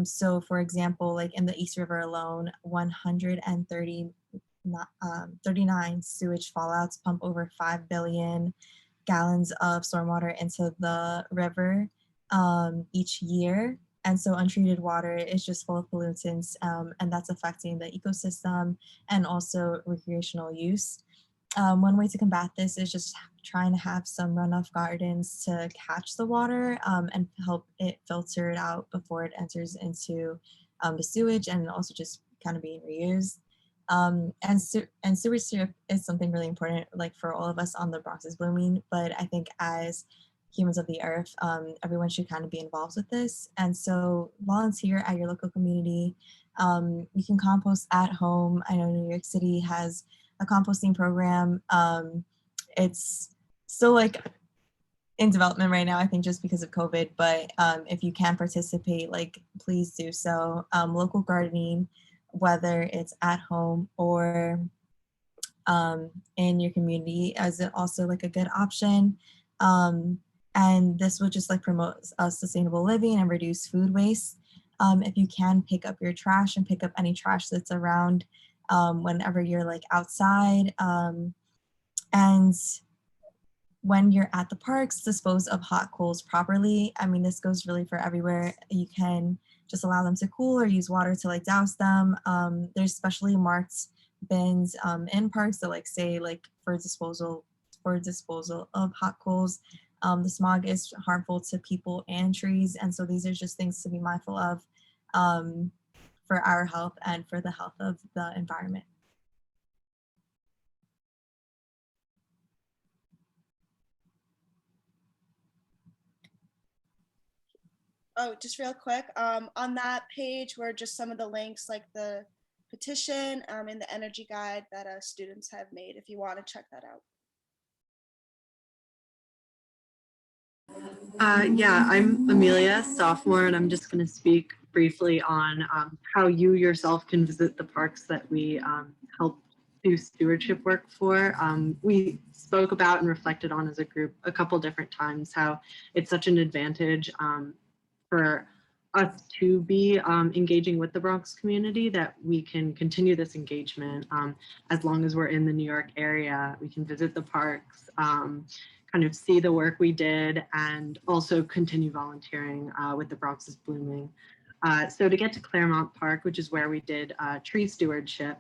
So for example, like in the East River alone, 39 sewage fallouts pump over 5 billion gallons of stormwater into the river each year. And so untreated water is just full of pollutants, and that's affecting the ecosystem and also recreational use. One way to combat this is just trying to have some runoff gardens to catch the water and help it filter it out before it enters into the sewage, and also just kind of being reused. And sewage syrup is something really important, like for all of us on the Bronx is Blooming, but I think as humans of the earth, everyone should kind of be involved with this. And so volunteer at your local community. You can compost at home. I know New York City has a composting program. It's still like in development right now, I think just because of COVID, but if you can participate, like please do so. Local gardening, whether it's at home or in your community, is also like a good option. And this will just like promote sustainable living and reduce food waste. If you can pick up your trash and pick up any trash that's around whenever you're like outside. And when you're at the parks, dispose of hot coals properly. I mean, this goes really for everywhere. You can just allow them to cool or use water to like douse them. There's specially marked bins in parks that like say like for disposal of hot coals. The smog is harmful to people and trees, and so these are just things to be mindful of for our health and for the health of the environment. Oh, just real quick, on that page were just some of the links, like the petition and the energy guide that students have made, if you want to check that out. Yeah, I'm Amelia, sophomore, and I'm just going to speak briefly on how you yourself can visit the parks that we help do stewardship work for. We spoke about and reflected on as a group a couple different times how it's such an advantage for us to be engaging with the Bronx community, that we can continue this engagement as long as we're in the New York area. We can visit the parks, kind of see the work we did, and also continue volunteering with the Bronx is Blooming. So to get to Claremont Park, which is where we did tree stewardship,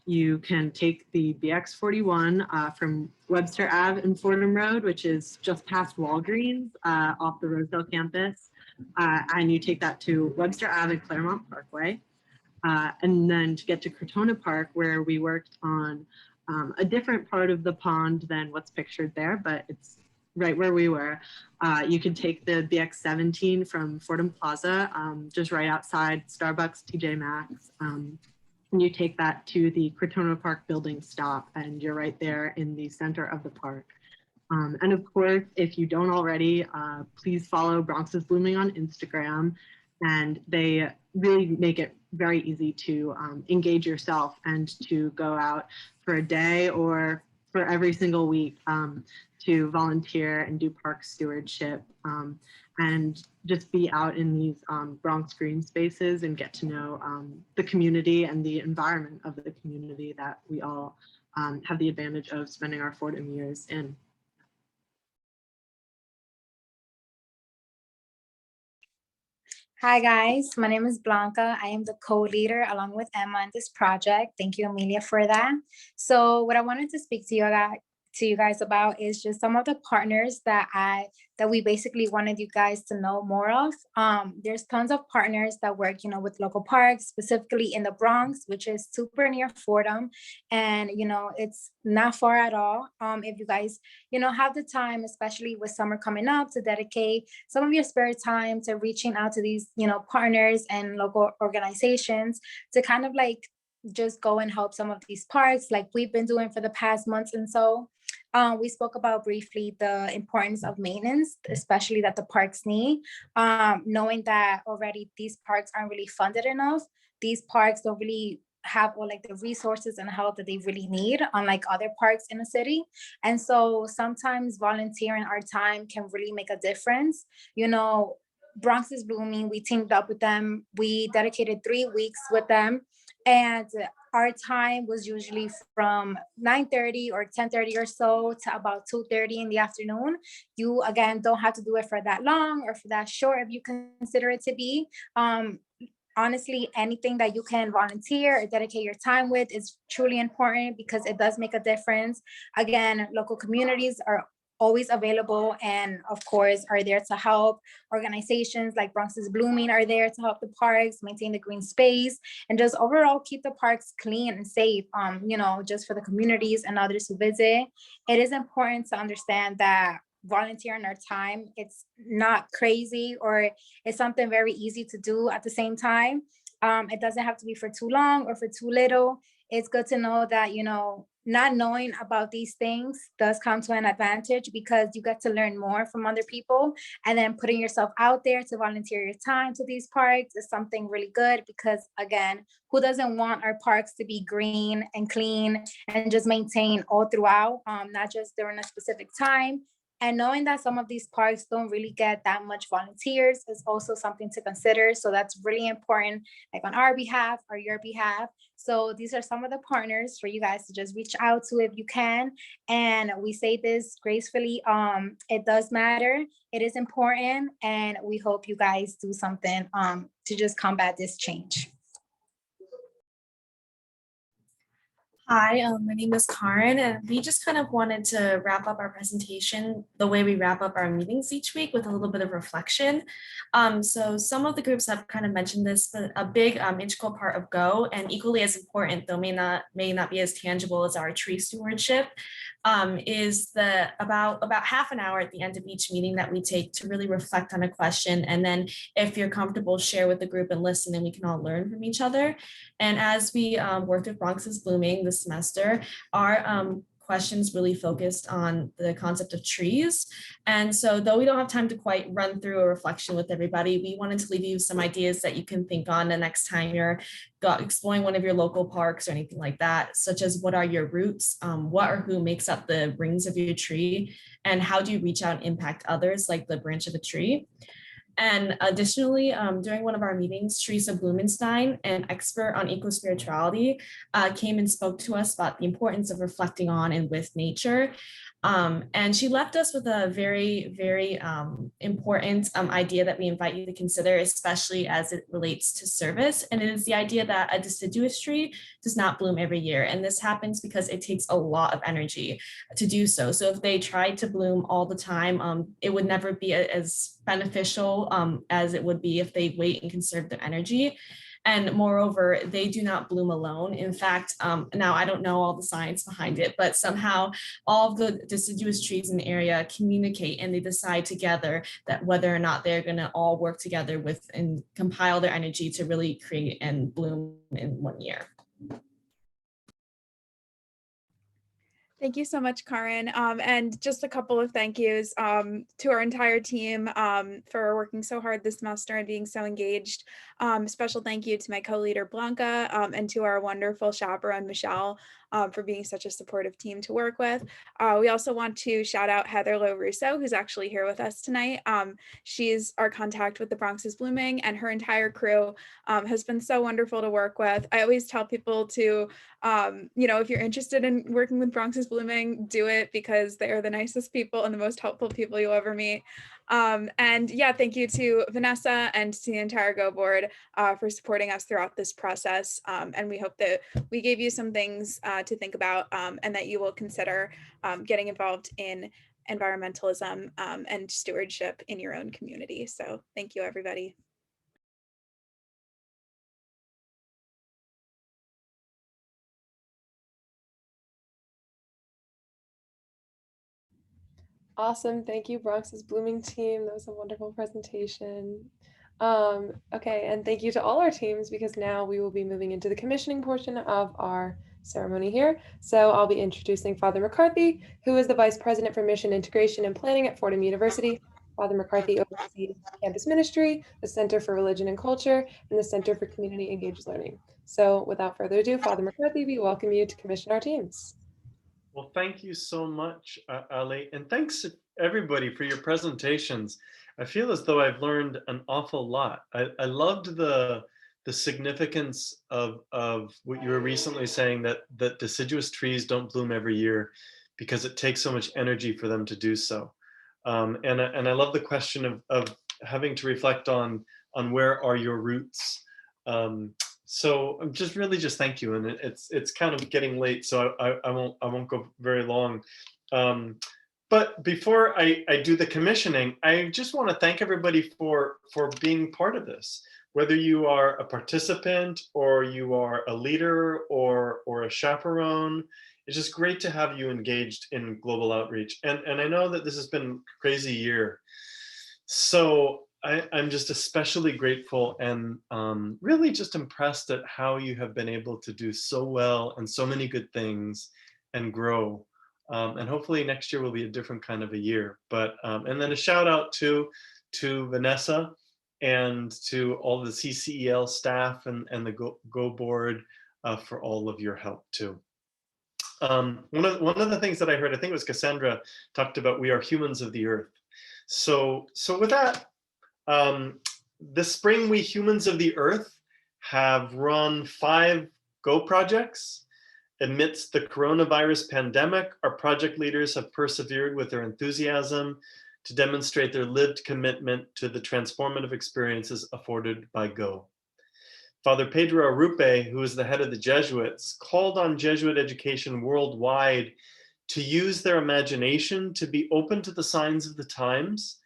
you can take the BX41 from Webster Ave and Fordham Road, which is just past Walgreens off the Rosedale campus. And you take that to Webster Ave and Claremont Parkway. And then to get to Crotona Park, where we worked on a different part of the pond than what's pictured there, but it's right where we were. You can take the BX17 from Fordham Plaza, just right outside Starbucks, TJ Maxx. And you take that to the Crotona Park building stop, and you're right there in the center of the park. And of course, if you don't already, please follow Bronx is Blooming on Instagram. And they really make it very easy to engage yourself and to go out for a day or for every single week to volunteer and do park stewardship and just be out in these Bronx green spaces and get to know the community and the environment of the community that we all have the advantage of spending our Fordham years in. Hi guys, my name is Blanca. I am the co-leader along with Emma in this project. Thank you, Amelia, for that. So what I wanted to speak to you guys about is just some of the partners that we basically wanted you guys to know more of. There's tons of partners that work, with local parks, specifically in the Bronx, which is super near Fordham, and it's not far at all. If you guys have the time, especially with summer coming up, to dedicate some of your spare time to reaching out to these partners and local organizations to kind of like just go and help some of these parks like we've been doing for the past months. And so we spoke about briefly the importance of maintenance, especially that the parks need. Knowing that already these parks aren't really funded enough, these parks don't really have all like the resources and help that they really need, unlike other parks in the city. And so sometimes volunteering our time can really make a difference. You know, Bronx is Blooming, we teamed up with them. We dedicated 3 weeks with them. And our time was usually from 9:30 or 10:30 or so to about 2:30 in the afternoon. You again don't have to do it for that long or for that short if you consider it to be. Honestly, anything that you can volunteer or dedicate your time with is truly important because it does make a difference. Again, local communities are always available and of course are there to help. Organizations like Bronx is Blooming are there to help the parks maintain the green space and just overall keep the parks clean and safe, just for the communities and others who visit. It is important to understand that volunteering our time, it's not crazy, or it's something very easy to do at the same time. It doesn't have to be for too long or for too little. It's good to know that, not knowing about these things does come to an advantage because you get to learn more from other people, and then putting yourself out there to volunteer your time to these parks is something really good because again, who doesn't want our parks to be green and clean and just maintained all throughout, not just during a specific time. And knowing that some of these parks don't really get that much volunteers is also something to consider. So that's really important, like on our behalf or your behalf. So these are some of the partners for you guys to just reach out to if you can. And we say this gracefully, it does matter. It is important. And we hope you guys do something to just combat this change. Hi, my name is Karen, and we just kind of wanted to wrap up our presentation the way we wrap up our meetings each week with a little bit of reflection. So some of the groups have kind of mentioned this, but a big integral part of Go, and equally as important, though may not be as tangible as our tree stewardship, is about half an hour at the end of each meeting that we take to really reflect on a question. And then if you're comfortable, share with the group and listen, and we can all learn from each other. And as we worked with Bronx is Blooming this semester, our questions really focused on the concept of trees. And so though we don't have time to quite run through a reflection with everybody, we wanted to leave you some ideas that you can think on the next time you're exploring one of your local parks or anything like that, such as what are your roots, what or who makes up the rings of your tree, and how do you reach out and impact others like the branch of a tree. And additionally, during one of our meetings, Teresa Blumenstein, an expert on eco-spirituality, came and spoke to us about the importance of reflecting on and with nature. And she left us with a very, very important idea that we invite you to consider, especially as it relates to service. And it is the idea that a deciduous tree does not bloom every year. And this happens because it takes a lot of energy to do so. So if they tried to bloom all the time, it would never be as beneficial as it would be if they wait and conserve their energy. And moreover, they do not bloom alone. In fact, now I don't know all the science behind it, but somehow all of the deciduous trees in the area communicate and they decide together that whether or not they're going to all work together with and compile their energy to really create and bloom in 1 year. Thank you so much, Karen. And just a couple of thank yous to our entire team for working so hard this semester and being so engaged. Special thank you to my co-leader Blanca and to our wonderful chaperone Michelle for being such a supportive team to work with. We also want to shout out Heather Lowe Russo, who's actually here with us tonight. She's our contact with the Bronx is Blooming, and her entire crew has been so wonderful to work with. I always tell people to, if you're interested in working with Bronx is Blooming, do it because they are the nicest people and the most helpful people you'll ever meet. And yeah, thank you to Vanessa and to the entire Go board for supporting us throughout this process. And we hope that we gave you some things to think about and that you will consider getting involved in environmentalism and stewardship in your own community. So thank you, everybody. Awesome. Thank you, Bronx's Blooming team. That was a wonderful presentation. Okay, and thank you to all our teams, because now we will be moving into the commissioning portion of our ceremony here. So I'll be introducing Father McCarthy, who is the Vice President for Mission Integration and Planning at Fordham University. Father McCarthy oversees campus ministry, the Center for Religion and Culture, and the Center for Community Engaged Learning. So without further ado, Father McCarthy, we welcome you to commission our teams. Well, thank you so much, Ali, and thanks to everybody for your presentations. I feel as though I've learned an awful lot. I loved the significance of what you were recently saying, that deciduous trees don't bloom every year because it takes so much energy for them to do so. And I love the question of having to reflect on where are your roots. So I'm just thank you, and it's kind of getting late, so I won't go very long. But before I do the commissioning, I just want to thank everybody for being part of this. Whether you are a participant or you are a leader or a chaperone, it's just great to have you engaged in global outreach. And I know that this has been a crazy year, so I'm just especially grateful and really just impressed at how you have been able to do so well and so many good things and grow. And hopefully next year will be a different kind of a year. But and then a shout out to Vanessa and to all the CCEL staff and the Go board for all of your help too. One of the things that I heard, I think it was Cassandra, talked about we are humans of the earth. So with that, this spring, we humans of the earth have run 5 Go projects. Amidst the coronavirus pandemic, our project leaders have persevered with their enthusiasm to demonstrate their lived commitment to the transformative experiences afforded by Go. Father Pedro Arrupe, who is the head of the Jesuits, called on Jesuit education worldwide to use their imagination to be open to the signs of the times.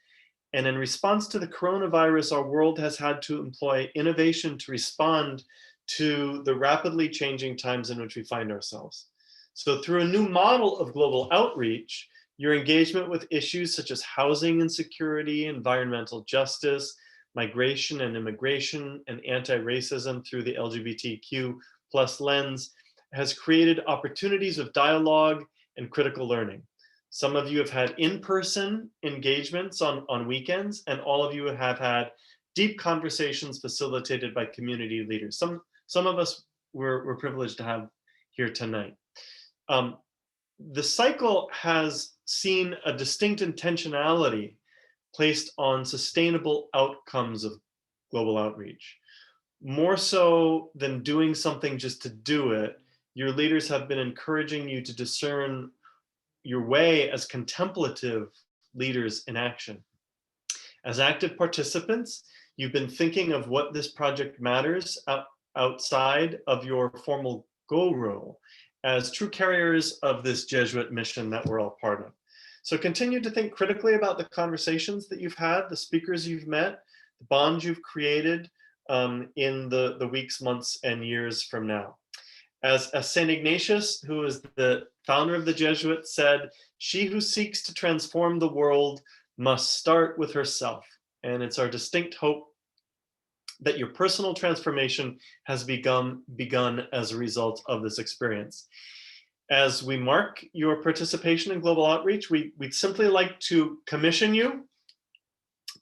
And in response to the coronavirus, our world has had to employ innovation to respond to the rapidly changing times in which we find ourselves. So through a new model of global outreach, your engagement with issues such as housing insecurity, environmental justice, migration and immigration, and anti-racism through the LGBTQ+ lens has created opportunities of dialogue and critical learning. Some of you have had in-person engagements on weekends, and all of you have had deep conversations facilitated by community leaders. Some of us we're privileged to have here tonight. The cycle has seen a distinct intentionality placed on sustainable outcomes of global outreach. More so than doing something just to do it, your leaders have been encouraging you to discern your way as contemplative leaders in action. As active participants, you've been thinking of what this project matters outside of your formal Go role as true carriers of this Jesuit mission that we're all part of. So continue to think critically about the conversations that you've had, the speakers you've met, the bonds you've created in the weeks, months, and years from now. As St. Ignatius, who is the founder of the Jesuits, said, "She who seeks to transform the world must start with herself." And it's our distinct hope that your personal transformation has begun as a result of this experience. As we mark your participation in global outreach, we'd simply like to commission you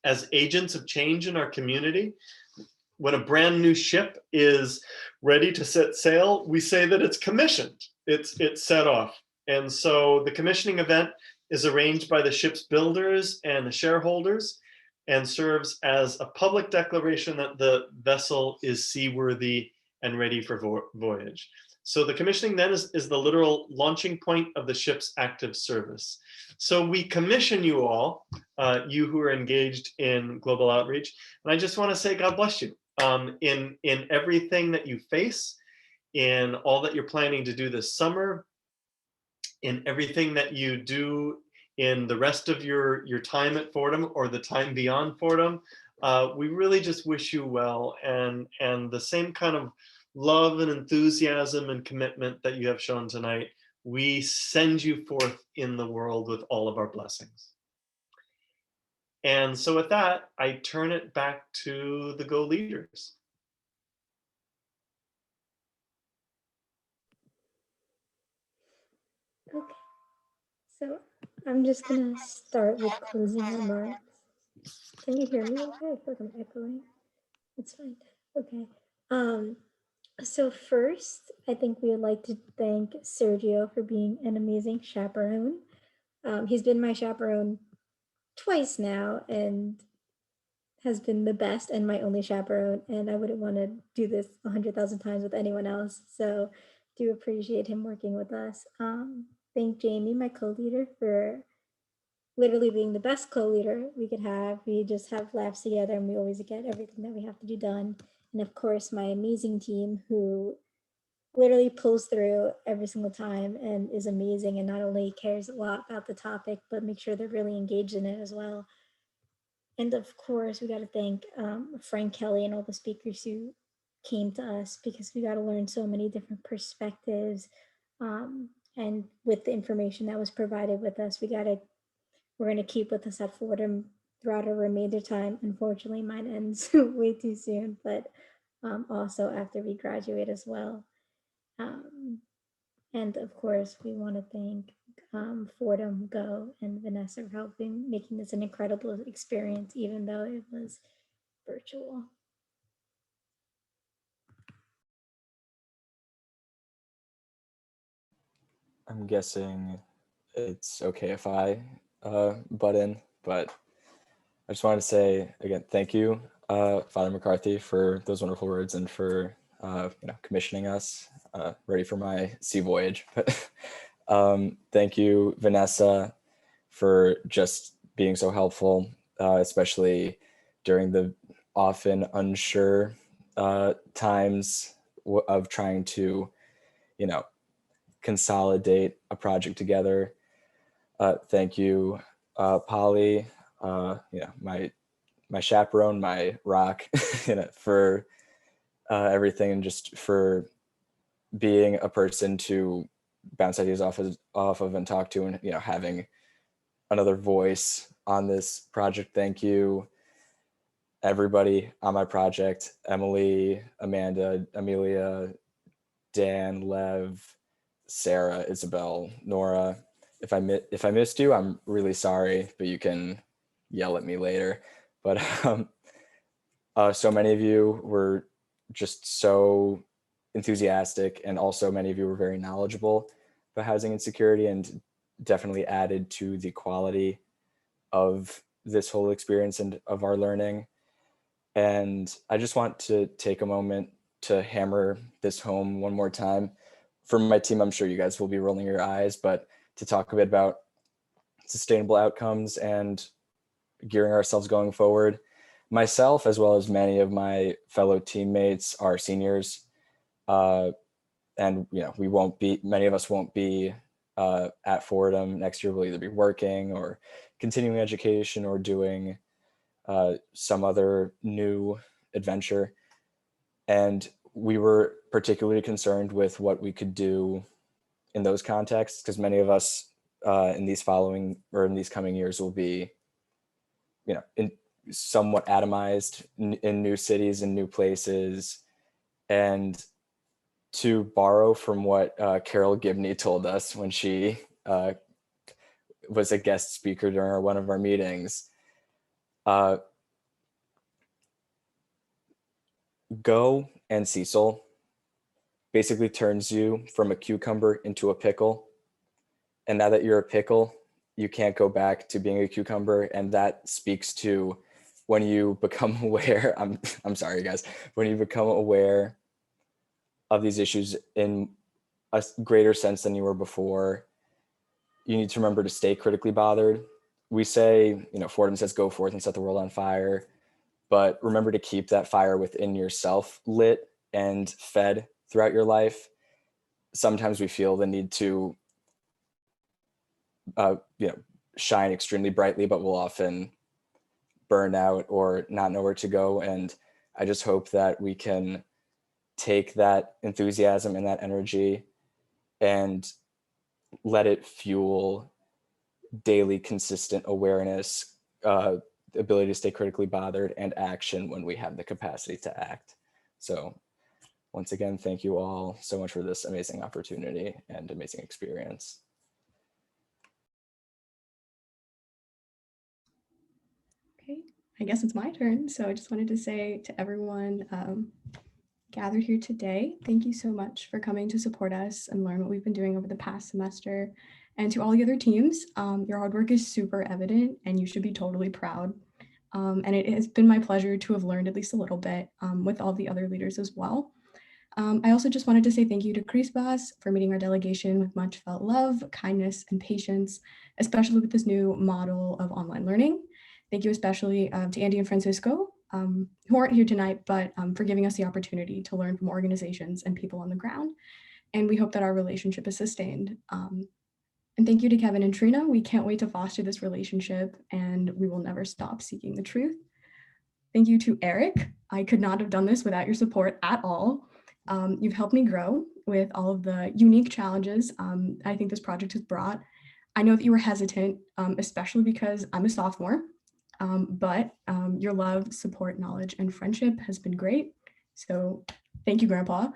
as agents of change in our community. When a brand new ship is ready to set sail, we say that it's commissioned, it's set off. And so the commissioning event is arranged by the ship's builders and the shareholders and serves as a public declaration that the vessel is seaworthy and ready for voyage. So the commissioning then is the literal launching point of the ship's active service. So we commission you all, you who are engaged in global outreach, and I just want to say God bless you. In everything that you face, in all that you're planning to do this summer, in everything that you do in the rest of your time at Fordham or the time beyond Fordham, we really just wish you well, and the same kind of love and enthusiasm and commitment that you have shown tonight, we send you forth in the world with all of our blessings. And so with that, I turn it back to the Go leaders. Okay, so I'm just gonna start with closing remarks. Can you hear me okay? I feel like I'm echoing. It's fine. Okay. Um, so first, I think we would like to thank Sergio for being an amazing chaperone. He's been my chaperone twice now and has been the best and my only chaperone, and I wouldn't want to do this 100,000 times with anyone else. So do appreciate him working with us. Thank Jamie, my co-leader, for literally being the best co-leader we could have. We just have laughs together and we always get everything that we have to do done. And of course, my amazing team who literally pulls through every single time and is amazing and not only cares a lot about the topic, but make sure they're really engaged in it as well. And of course, we got to thank Frank Kelly and all the speakers who came to us because we got to learn so many different perspectives. And with the information that was provided with us, we're going to keep with us at Fordham throughout our remainder time. Unfortunately, mine ends way too soon, but also after we graduate as well. And of course, we want to thank Fordham Go and Vanessa for helping making this an incredible experience, even though it was virtual. I'm guessing it's okay if I butt in, but I just wanted to say again, thank you, Father McCarthy, for those wonderful words and for commissioning us. Ready for my sea voyage. But thank you, Vanessa, for just being so helpful, especially during the often unsure times of trying to, consolidate a project together. Thank you, Polly, my chaperone, my rock, for everything, and just for being a person to bounce ideas off of and talk to, and having another voice on this project. Thank you, everybody on my project: Emily, Amanda, Amelia, Dan, Lev, Sarah, Isabel, Nora. If I missed you, I'm really sorry, but you can yell at me later. But so many of you were just so enthusiastic, and also many of you were very knowledgeable about housing insecurity, and definitely added to the quality of this whole experience and of our learning. And I just want to take a moment to hammer this home one more time. For my team, I'm sure you guys will be rolling your eyes, but to talk a bit about sustainable outcomes and gearing ourselves going forward. Myself, as well as many of my fellow teammates, are seniors. And many of us won't be at Fordham next year. We'll either be working or continuing education or doing some other new adventure. And we were particularly concerned with what we could do in those contexts, because many of us in these coming years will be, somewhat atomized in new cities and new places. And to borrow from what Carol Gibney told us when she was a guest speaker during one of our meetings, Go and Cecil basically turns you from a cucumber into a pickle. And now that you're a pickle, you can't go back to being a cucumber. And that speaks to when you become aware, I'm sorry guys, when you become aware of these issues in a greater sense than you were before, you need to remember to stay critically bothered. We say, Fordham says, go forth and set the world on fire, but remember to keep that fire within yourself lit and fed throughout your life. Sometimes we feel the need to, shine extremely brightly, but we'll often burn out or not know where to go. And I just hope that we can take that enthusiasm and that energy and let it fuel daily consistent awareness, the ability to stay critically bothered, and action when we have the capacity to act. So once again, thank you all so much for this amazing opportunity and amazing experience. Okay, I guess it's my turn. So I just wanted to say to everyone gathered here today, thank you so much for coming to support us and learn what we've been doing over the past semester. And to all the other teams, your hard work is super evident and you should be totally proud. And it has been my pleasure to have learned at least a little bit with all the other leaders as well. I also just wanted to say thank you to Crisbas for meeting our delegation with much felt love, kindness, and patience, especially with this new model of online learning. Thank you especially to Andy and Francisco, who aren't here tonight, but for giving us the opportunity to learn from organizations and people on the ground. And we hope that our relationship is sustained. And thank you to Kevin and Trina. We can't wait to foster this relationship and we will never stop seeking the truth. Thank you to Eric. I could not have done this without your support at all. You've helped me grow with all of the unique challenges I think this project has brought. I know that you were hesitant, especially because I'm a sophomore, but your love, support, knowledge, and friendship has been great. So thank you, Grandpa.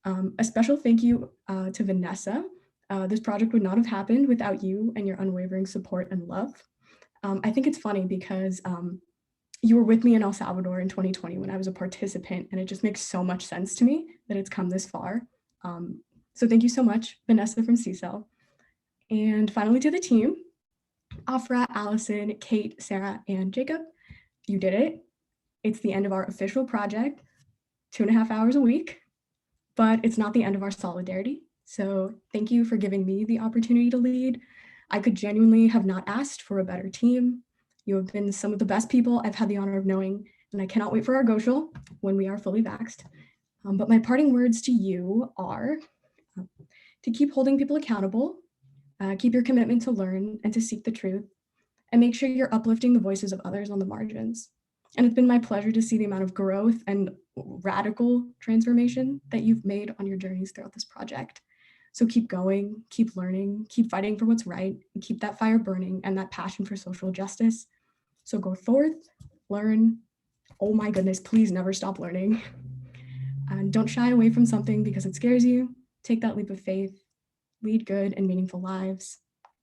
A special thank you to Vanessa. This project would not have happened without you and your unwavering support and love. I think it's funny because you were with me in El Salvador in 2020 when I was a participant, and it just makes so much sense to me that it's come this far. So thank you so much, Vanessa from CCEL. And finally to the team, Afra, Allison, Kate, Sarah, and Jacob, you did it. It's the end of our official project, 2.5 hours a week, but it's not the end of our solidarity. So thank you for giving me the opportunity to lead. I could genuinely have not asked for a better team. You have been some of the best people I've had the honor of knowing, and I cannot wait for our Goshal when we are fully vaxxed. But my parting words to you are to keep holding people accountable, keep your commitment to learn and to seek the truth, and make sure you're uplifting the voices of others on the margins. And it's been my pleasure to see the amount of growth and radical transformation that you've made on your journeys throughout this project. So keep going, keep learning, keep fighting for what's right, and keep that fire burning and that passion for social justice. So go forth, learn. Oh my goodness, please never stop learning. And don't shy away from something because it scares you. Take that leap of faith, lead good and meaningful lives.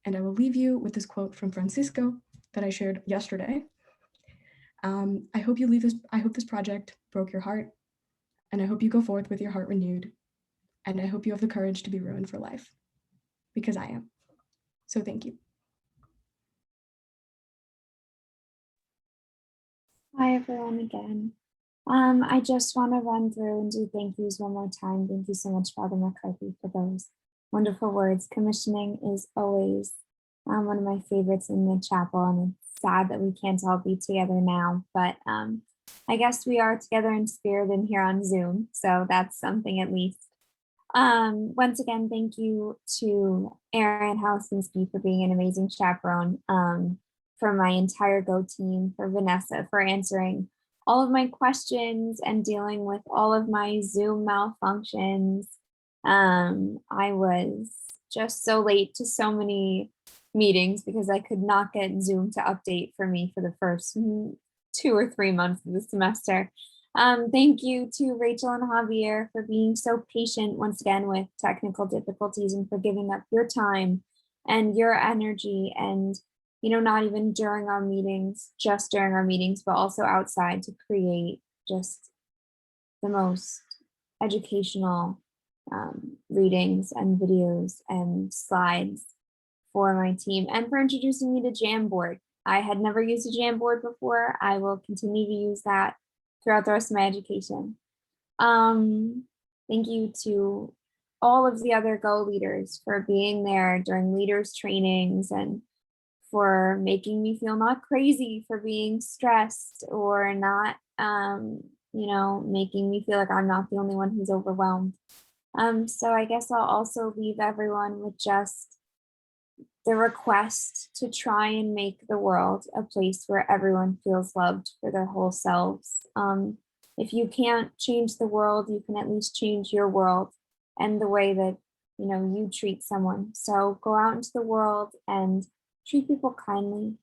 And I will leave you with this quote from Francisco that I shared yesterday. I hope this project broke your heart, and I hope you go forth with your heart renewed. And I hope you have the courage to be ruined for life, because I am. So thank you. Hi everyone again. I just want to run through and do thank yous one more time. Thank you so much, Father McCarthy, for those wonderful words. Commissioning is always one of my favorites in the chapel, and it's sad that we can't all be together now, but I guess we are together in spirit and here on Zoom, so that's something at least. Once again, thank you to Erin Helsinski for being an amazing chaperone, for my entire Go team, for Vanessa for answering all of my questions and dealing with all of my Zoom malfunctions. I was just so late to so many meetings because I could not get Zoom to update for me for the first 2 or 3 months of the semester. Thank you to Rachel and Javier for being so patient once again with technical difficulties and for giving up your time and your energy and, you know, not even during our meetings, just during our meetings, but also outside to create just the most educational readings and videos and slides for my team and for introducing me to Jamboard. I had never used a Jamboard before. I will continue to use that throughout the rest of my education. Thank you to all of the other Go leaders for being there during leaders trainings and for making me feel not crazy for being stressed or not, you know, making me feel like I'm not the only one who's overwhelmed. So I guess I'll also leave everyone with just the request to try and make the world a place where everyone feels loved for their whole selves. If you can't change the world, you can at least change your world and the way that, you know, you treat someone. So go out into the world and treat people kindly,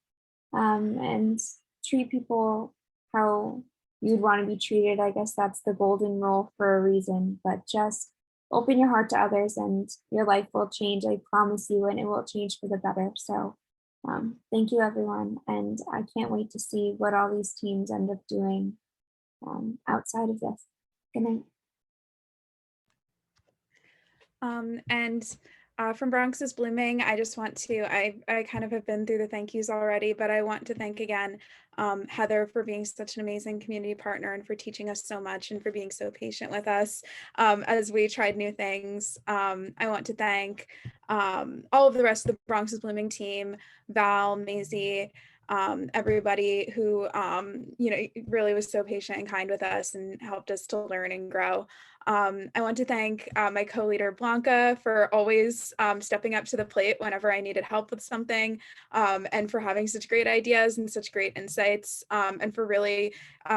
and treat people how you'd want to be treated. I guess that's the golden rule for a reason, but just open your heart to others and your life will change. I promise you, and it will change for the better. So thank you, everyone. And I can't wait to see what all these teams end up doing outside of this. Good night. And from Bronx is Blooming, I just want to, I kind of have been through the thank yous already, but I want to thank again Heather for being such an amazing community partner and for teaching us so much and for being so patient with us as we tried new things. I want to thank all of the rest of the Bronx is Blooming team, Val, Maisie, everybody who, you know, really was so patient and kind with us and helped us to learn and grow. I want to thank my co-leader Blanca for always stepping up to the plate whenever I needed help with something, and for having such great ideas and such great insights, and for really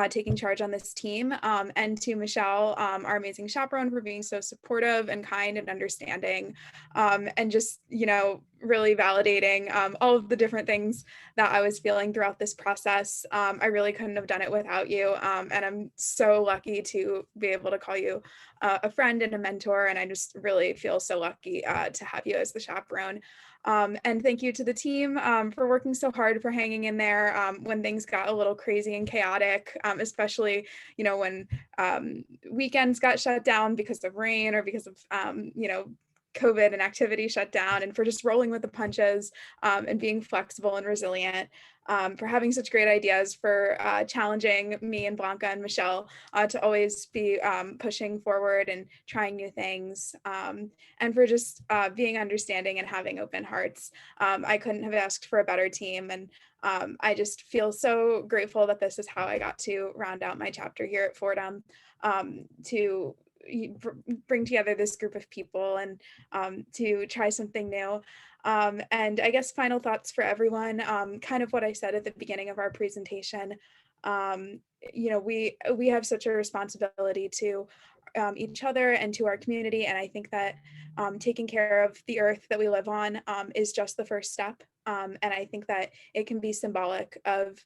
taking charge on this team. And to Michelle, our amazing chaperone, for being so supportive and kind and understanding, and just, you know, really validating all of the different things that I was feeling throughout this process. I really couldn't have done it without you. And I'm so lucky to be able to call you a friend and a mentor. And I just really feel so lucky to have you as the chaperone. And thank you to the team for working so hard, for hanging in there when things got a little crazy and chaotic, especially, you know, when weekends got shut down because of rain or because of, you know, COVID and activity shut down, and for just rolling with the punches and being flexible and resilient, for having such great ideas, for challenging me and Blanca and Michelle to always be pushing forward and trying new things, and for just being understanding and having open hearts. I couldn't have asked for a better team, and I just feel so grateful that this is how I got to round out my chapter here at Fordham, to bring together this group of people and to try something new. And I guess final thoughts for everyone, kind of what I said at the beginning of our presentation. You know, we have such a responsibility to each other and to our community. And I think that taking care of the earth that we live on is just the first step. And I think that it can be symbolic of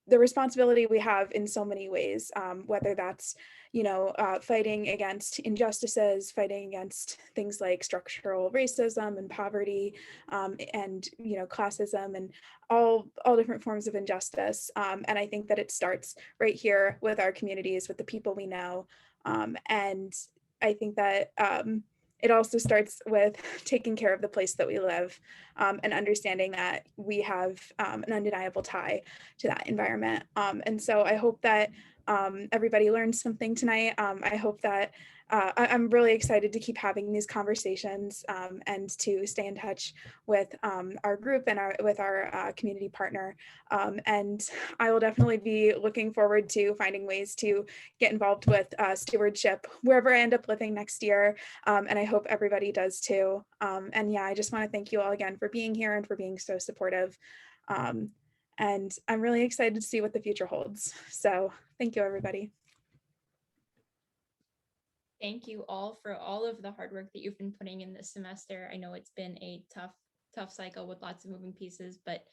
the responsibility we have in so many ways, whether that's, you know, fighting against injustices, fighting against things like structural racism and poverty, and, you know, classism and all different forms of injustice. And I think that it starts right here with our communities, with the people we know. And I think that it also starts with taking care of the place that we live, and understanding that we have an undeniable tie to that environment. And so I hope that everybody learned something tonight. I hope that I'm really excited to keep having these conversations and to stay in touch with our group and with our community partner. And I will definitely be looking forward to finding ways to get involved with stewardship wherever I end up living next year. And I hope everybody does too. And yeah, I just want to thank you all again for being here and for being so supportive. And I'm really excited to see what the future holds. So thank you, everybody. Thank you all for all of the hard work that you've been putting in this semester. I know it's been a tough cycle with lots of moving pieces, but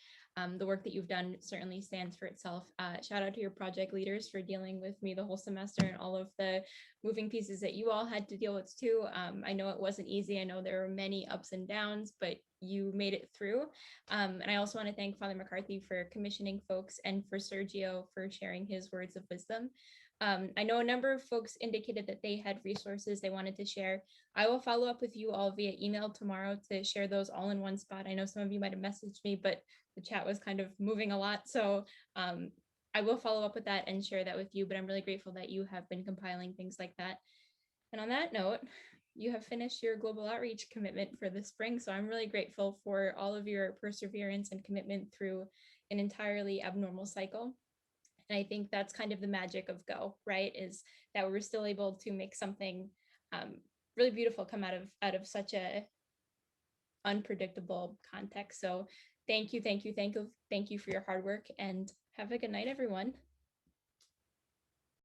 the work that you've done certainly stands for itself. Shout out to your project leaders for dealing with me the whole semester and all of the moving pieces that you all had to deal with too. I know it wasn't easy. I know there were many ups and downs, but you made it through. And I also want to thank Father McCarthy for commissioning folks and for Sergio for sharing his words of wisdom. I know a number of folks indicated that they had resources they wanted to share. I will follow up with you all via email tomorrow to share those all in one spot. I know some of you might have messaged me, but the chat was kind of moving a lot. So I will follow up with that and share that with you, but I'm really grateful that you have been compiling things like that. And on that note, you have finished your global outreach commitment for the spring. So I'm really grateful for all of your perseverance and commitment through an entirely abnormal cycle. And I think that's kind of the magic of Go, right? Is that we're still able to make something really beautiful come out of such a unpredictable context. So thank you for your hard work, and have a good night, everyone.